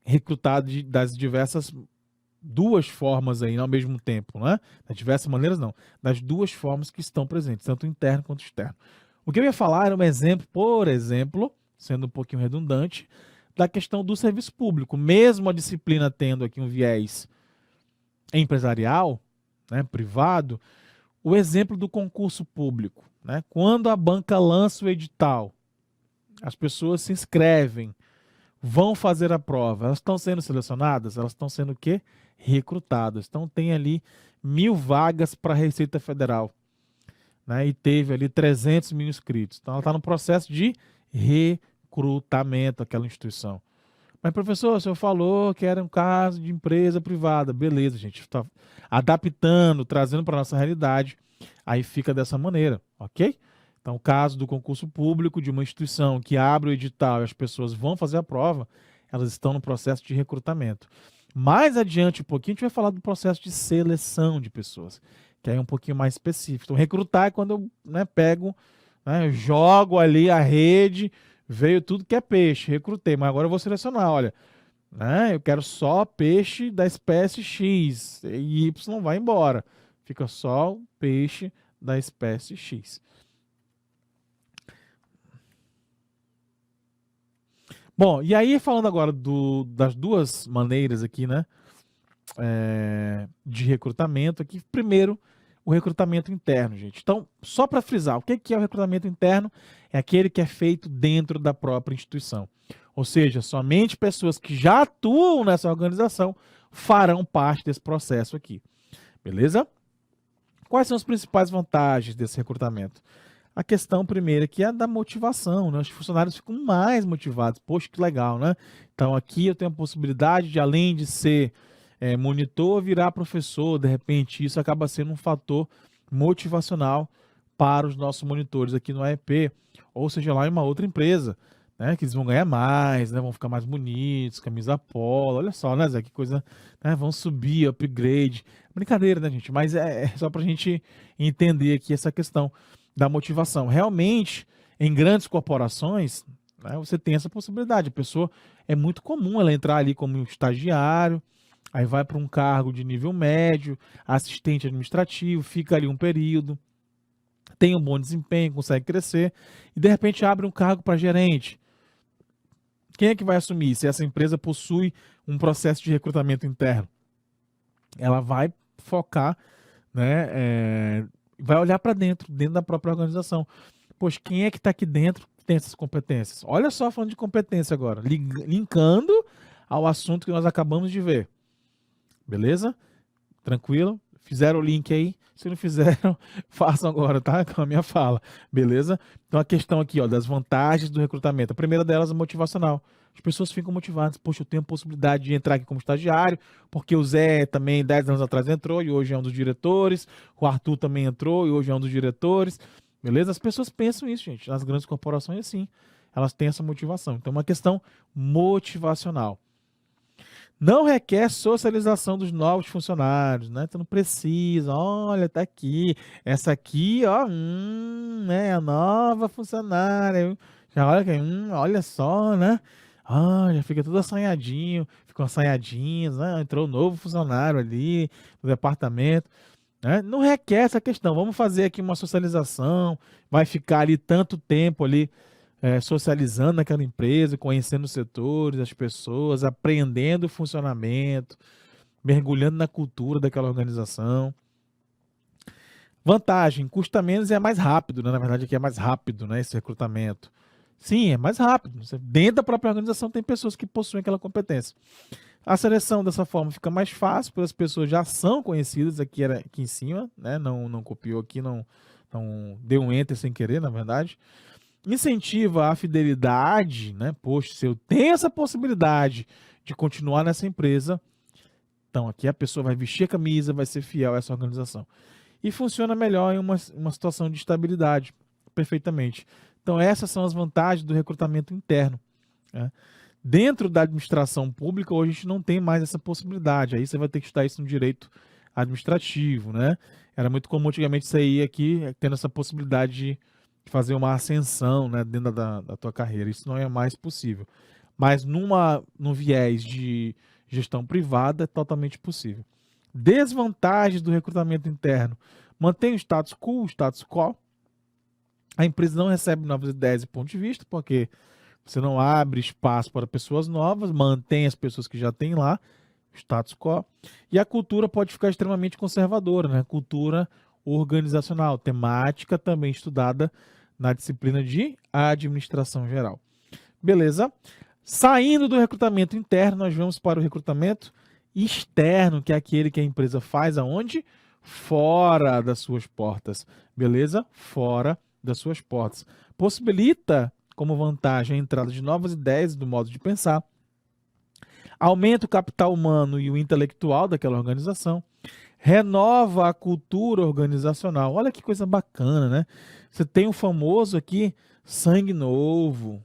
recrutar das diversas duas formas aí ao mesmo tempo, né? Das diversas maneiras, não. Das duas formas que estão presentes, tanto interno quanto externo. O que eu ia falar era um exemplo, por exemplo, sendo um pouquinho redundante, da questão do serviço público. Mesmo a disciplina tendo aqui um viés empresarial, né, privado, o exemplo do concurso público, né? Quando a banca lança o edital, as pessoas se inscrevem, vão fazer a prova, elas estão sendo selecionadas, elas estão sendo o quê? Recrutadas. Então tem ali 1.000 vagas para a Receita Federal, né? E teve ali 300 mil inscritos. Então ela está no processo de recrutamento, aquela instituição. Mas, professor, o senhor falou que era um caso de empresa privada. Beleza, gente. Está adaptando, trazendo para a nossa realidade. Aí fica dessa maneira, ok? Então, o caso do concurso público de uma instituição que abre o edital e as pessoas vão fazer a prova, elas estão no processo de recrutamento. Mais adiante um pouquinho, a gente vai falar do processo de seleção de pessoas, que aí é um pouquinho mais específico. Então, recrutar é quando eu, né, pego, né, jogo ali a rede, veio tudo que é peixe, recrutei, mas agora eu vou selecionar, olha, né, eu quero só peixe da espécie X, e Y vai embora, fica só o peixe da espécie X. Bom, e aí falando agora das duas maneiras aqui, né, de recrutamento aqui, primeiro, o recrutamento interno, gente. Então, só para frisar, o que é o recrutamento interno? É aquele que é feito dentro da própria instituição. Ou seja, somente pessoas que já atuam nessa organização farão parte desse processo aqui. Beleza? Quais são as principais vantagens desse recrutamento? A questão primeira que é a da motivação, né? Os funcionários ficam mais motivados. Poxa, que legal, né? Então aqui eu tenho a possibilidade de, além de ser monitor, virar professor. De repente, isso acaba sendo um fator motivacional para os nossos monitores aqui no AEP, ou seja, lá em uma outra empresa, né? Que eles vão ganhar mais, né? Vão ficar mais bonitos, camisa polo. Olha só, né, Zé? Que coisa, né? Vão subir, upgrade. Brincadeira, né, gente? Mas é só para a gente entender aqui essa questão da motivação. Realmente, em grandes corporações, né, você tem essa possibilidade. A pessoa, é muito comum ela entrar ali como um estagiário, aí vai para um cargo de nível médio, assistente administrativo, fica ali um período, tem um bom desempenho, consegue crescer, e de repente abre um cargo para gerente. Quem é que vai assumir se essa empresa possui um processo de recrutamento interno? Ela vai focar, né, vai olhar para dentro da própria organização. Poxa, quem é que está aqui dentro que tem essas competências? Olha só, falando de competência agora, linkando ao assunto que nós acabamos de ver. Beleza? Tranquilo? Fizeram o link aí? Se não fizeram, façam agora, tá? Com a minha fala. Beleza? Então a questão aqui, ó, das vantagens do recrutamento. A primeira delas é motivacional. As pessoas ficam motivadas. Poxa, eu tenho a possibilidade de entrar aqui como estagiário, porque o Zé também 10 anos atrás entrou e hoje é um dos diretores. O Arthur também entrou e hoje é um dos diretores. Beleza? As pessoas pensam isso, gente. Nas grandes corporações, assim, elas têm essa motivação. Então é uma questão motivacional. Não requer socialização dos novos funcionários, né? Tu não precisa, olha, tá aqui, essa aqui, ó, né, a nova funcionária, já olha, olha só, né? Ah, já fica tudo assanhadinho, ficam assanhadinhos, né? Entrou um novo funcionário ali no departamento, né? Não requer essa questão, vamos fazer aqui uma socialização, vai ficar ali tanto tempo ali socializando naquela empresa, conhecendo os setores, as pessoas, aprendendo o funcionamento, mergulhando na cultura daquela organização. Vantagem, custa menos e é mais rápido, né? Na verdade, aqui é mais rápido, né, esse recrutamento. Sim, é mais rápido. Dentro da própria organização tem pessoas que possuem aquela competência. A seleção dessa forma fica mais fácil, porque as pessoas já são conhecidas aqui em cima, né? Não copiou aqui, não deu um enter sem querer, na verdade. Incentiva a fidelidade, né? Poxa, se eu tenho essa possibilidade de continuar nessa empresa, então aqui a pessoa vai vestir a camisa, vai ser fiel a essa organização. E funciona melhor em uma situação de estabilidade, perfeitamente. Então essas são as vantagens do recrutamento interno, né? Dentro da administração pública, hoje a gente não tem mais essa possibilidade. Aí você vai ter que estudar isso no direito administrativo, né? Era muito comum antigamente você ir aqui tendo essa possibilidade de fazer uma ascensão, né, dentro da tua carreira. Isso não é mais possível. Mas num viés de gestão privada é totalmente possível. Desvantagens do recrutamento interno. Mantém o status quo, o status quo. A empresa não recebe novas ideias e pontos de vista, porque você não abre espaço para pessoas novas, mantém as pessoas que já tem lá, status quo. E a cultura pode ficar extremamente conservadora, né? Cultura organizacional, temática também estudada na disciplina de administração geral. Beleza? Saindo do recrutamento interno, nós vamos para o recrutamento externo, que é aquele que a empresa faz aonde? Fora das suas portas. Beleza? Fora das suas portas. Possibilita como vantagem a entrada de novas ideias do modo de pensar, aumenta o capital humano e o intelectual daquela organização, renova a cultura organizacional. Olha que coisa bacana, né? Você tem o famoso aqui, sangue novo.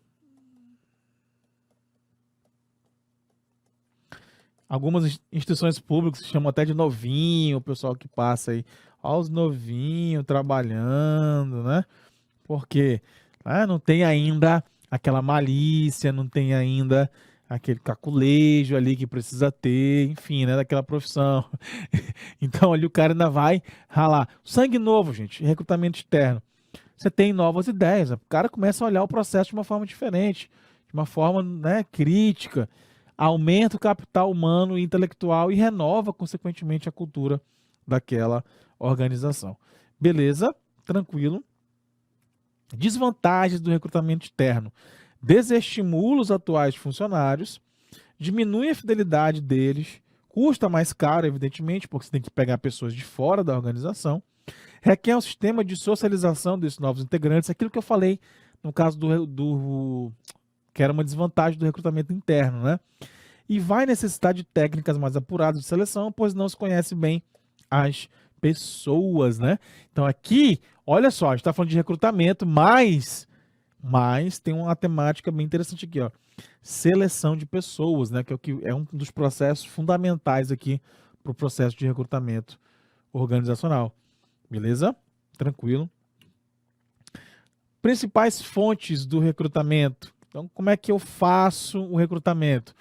Algumas instituições públicas chamam até de novinho, o pessoal que passa aí. Olha os novinhos trabalhando, né? Porque não tem ainda aquela malícia, não tem ainda aquele caculejo ali que precisa ter, enfim, né, daquela profissão. Então ali o cara ainda vai ralar. Sangue novo, gente, recrutamento externo. Você tem novas ideias, o cara começa a olhar o processo de uma forma diferente, de uma forma, né, crítica, aumenta o capital humano e intelectual e renova, consequentemente, a cultura daquela organização. Beleza? Tranquilo. Desvantagens do recrutamento externo. Desestimula os atuais funcionários, diminui a fidelidade deles, custa mais caro, evidentemente, porque você tem que pegar pessoas de fora da organização, requer um sistema de socialização desses novos integrantes, aquilo que eu falei no caso que era uma desvantagem do recrutamento interno, né? E vai necessitar de técnicas mais apuradas de seleção, pois não se conhece bem as pessoas, né? Então aqui, olha só, a gente está falando de recrutamento, mas tem uma temática bem interessante aqui, ó. Seleção de pessoas, né? Que é um dos processos fundamentais aqui para o processo de recrutamento organizacional. Beleza? Tranquilo. Principais fontes do recrutamento. Então, como é que eu faço o recrutamento?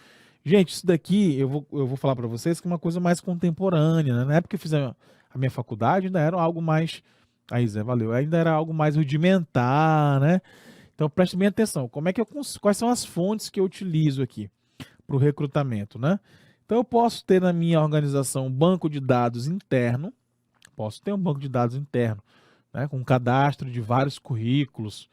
Gente, isso daqui eu vou falar para vocês que é uma coisa mais contemporânea, né? Na época que eu fiz a minha faculdade, ainda era algo mais. Aí, Zé, valeu. Ainda era algo mais rudimentar, né? Então, preste bem atenção. Quais são as fontes que eu utilizo aqui para o recrutamento, né? Então, eu posso ter na minha organização um banco de dados interno. Posso ter um banco de dados interno, né, com um cadastro de vários currículos.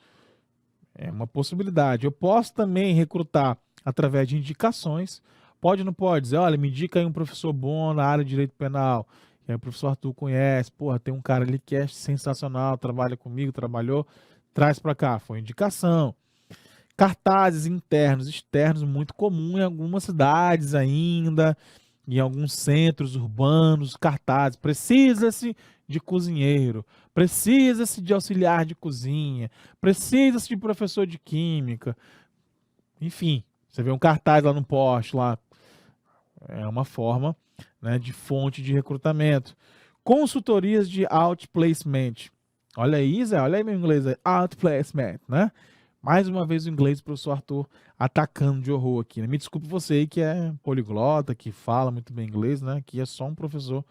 É uma possibilidade. Eu posso também recrutar através de indicações. Pode ou não pode dizer, olha, me indica aí um professor bom na área de direito penal. E aí o professor Arthur conhece, porra, tem um cara ali que é sensacional, trabalha comigo, trabalhou, traz para cá. Foi indicação. Cartazes internos, externos, muito comum em algumas cidades ainda, em alguns centros urbanos, cartazes. Precisa-se de cozinheiro, precisa-se de auxiliar de cozinha, precisa-se de professor de química. Enfim, você vê um cartaz lá no poste, lá. É uma forma, né, de fonte de recrutamento. Consultorias de outplacement. Olha aí, Zé, olha aí meu inglês aí. Outplacement, né? Mais uma vez o inglês, professor Arthur, atacando de horror aqui, né? Me desculpe você aí que é poliglota, que fala muito bem inglês, né? Que é só um professor,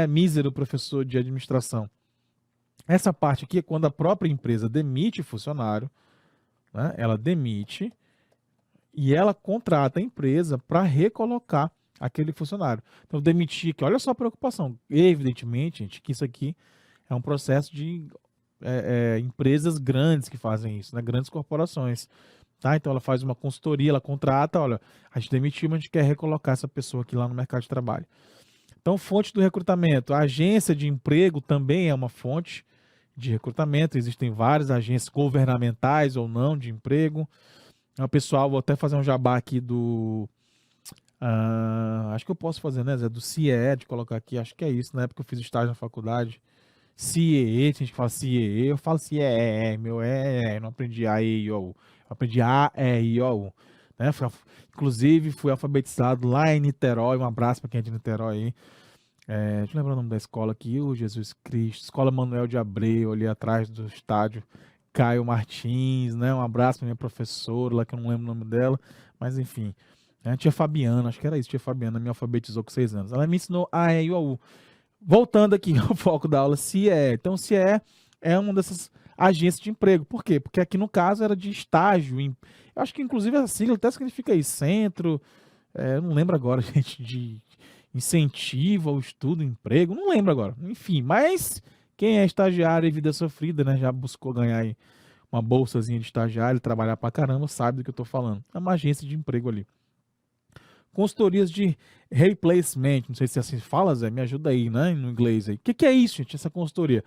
mísero professor de administração. Essa parte aqui é quando a própria empresa demite funcionário, né? Ela demite e ela contrata a empresa para recolocar aquele funcionário. Então, demitir aqui, olha só a preocupação. Evidentemente, gente, que isso aqui é um processo de empresas grandes que fazem isso, né? Grandes corporações. Tá? Então ela faz uma consultoria, ela contrata, olha, a gente demitiu, mas a gente quer recolocar essa pessoa aqui lá no mercado de trabalho. Então, fonte do recrutamento. A agência de emprego também é uma fonte de recrutamento. Existem várias agências governamentais ou não de emprego. O pessoal, vou até fazer um jabá aqui do... acho que eu posso fazer, né, Zé? Do CIE, de colocar aqui, acho que é isso. Na época eu fiz estágio na faculdade. CIE, tem gente que fala CIE, eu falo CIE, meu não aprendi A, E, I, O, U. Eu aprendi A, E, I, O, U. Né? Inclusive, fui alfabetizado lá em Niterói, um abraço para quem é de Niterói aí. Deixa eu lembrar o nome da escola aqui, o Jesus Cristo, Escola Manuel de Abreu, ali atrás do estádio Caio Martins, né? Um abraço para minha professora, lá que eu não lembro o nome dela, mas enfim. A tia Fabiana, acho que era isso, tia Fabiana me alfabetizou com 6 anos. Ela me ensinou A, E, I, O, U. Voltando aqui ao foco da aula, CIE. Então, CIE é uma dessas agências de emprego. Por quê? Porque aqui no caso era de estágio. Eu acho que inclusive a sigla até significa aí, centro, eu não lembro agora, gente, de incentivo ao estudo, emprego, não lembro agora. Enfim, mas quem é estagiário e vida sofrida, né, já buscou ganhar aí uma bolsazinha de estagiário, trabalhar pra caramba, sabe do que eu tô falando. É uma agência de emprego ali. Consultorias de replacement, não sei se assim fala, Zé, me ajuda aí, né, no inglês aí. O que é isso, gente, essa consultoria?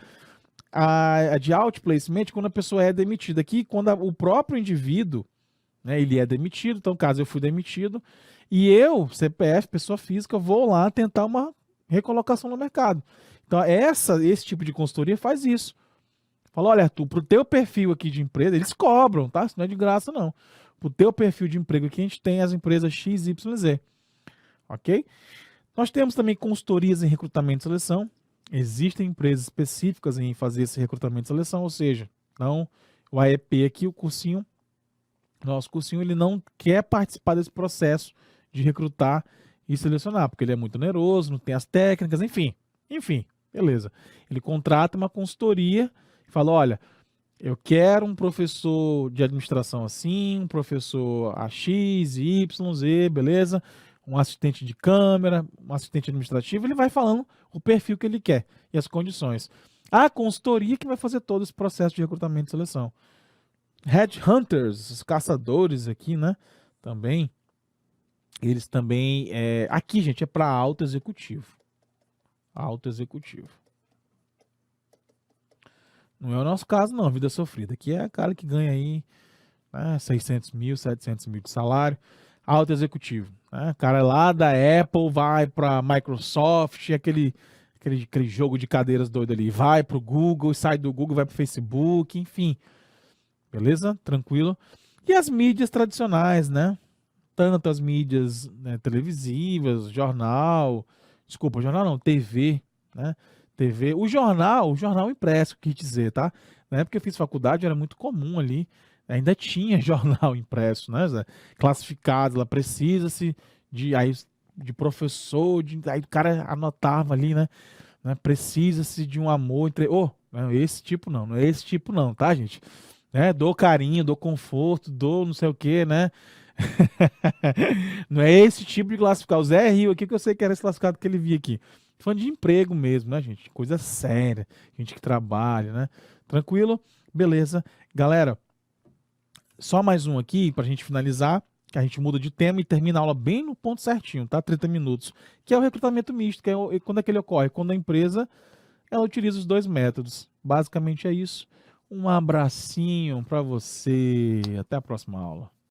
A de outplacement, quando a pessoa é demitida. Aqui, quando o próprio indivíduo, né, ele é demitido, então, caso eu fui demitido, e eu, CPF, pessoa física, vou lá tentar uma recolocação no mercado. Então, esse tipo de consultoria faz isso. Fala, olha, Arthur, pro teu perfil aqui de empresa, eles cobram, tá? Isso não é de graça, não. Pro teu perfil de emprego aqui, a gente tem as empresas XYZ. Ok? Nós temos também consultorias em recrutamento e seleção. Existem empresas específicas em fazer esse recrutamento e seleção, ou seja, não, o AEP aqui, o cursinho, nosso cursinho, ele não quer participar desse processo de recrutar e selecionar, porque ele é muito oneroso, não tem as técnicas, enfim, beleza. Ele contrata uma consultoria e fala, olha, eu quero um professor de administração assim, um professor AX, Y, Z, beleza? Um assistente de câmera, um assistente administrativo, ele vai falando o perfil que ele quer e as condições. A consultoria que vai fazer todo esse processo de recrutamento e seleção. Headhunters, os caçadores aqui, né? Também. Eles também... aqui, gente, é para alto executivo. Alto executivo. Não é o nosso caso, não, vida sofrida. Aqui é a cara que ganha aí 600 mil, 700 mil de salário. Alto executivo. Né? Cara lá da Apple vai para Microsoft, aquele jogo de cadeiras doido ali. Vai para o Google, sai do Google, vai para o Facebook, enfim. Beleza? Tranquilo. E as mídias tradicionais, né? tanto as mídias, né, televisivas, jornal, desculpa, jornal não, TV, né? TV, o jornal impresso, quis dizer, tá? Na época que eu fiz faculdade era muito comum ali, ainda tinha jornal impresso, né, Zé? Classificado, lá precisa-se de professor, aí o cara anotava ali, né? Precisa-se de um amor entre. Oh, não é esse tipo não, não é esse tipo não, tá, gente? Né? Dou carinho, dou conforto, dou não sei o quê, né? Não é esse tipo de classificado. O Zé riu aqui que eu sei que era esse classificado que ele via aqui. Falando de emprego mesmo, né, gente? Coisa séria. Gente que trabalha, né? Tranquilo? Beleza. Galera, só mais um aqui pra gente finalizar, que a gente muda de tema e termina a aula bem no ponto certinho, tá? 30 minutos. Que é o recrutamento misto, que é quando é que ele ocorre? Quando a empresa ela utiliza os dois métodos. Basicamente é isso. Um abracinho para você. Até a próxima aula.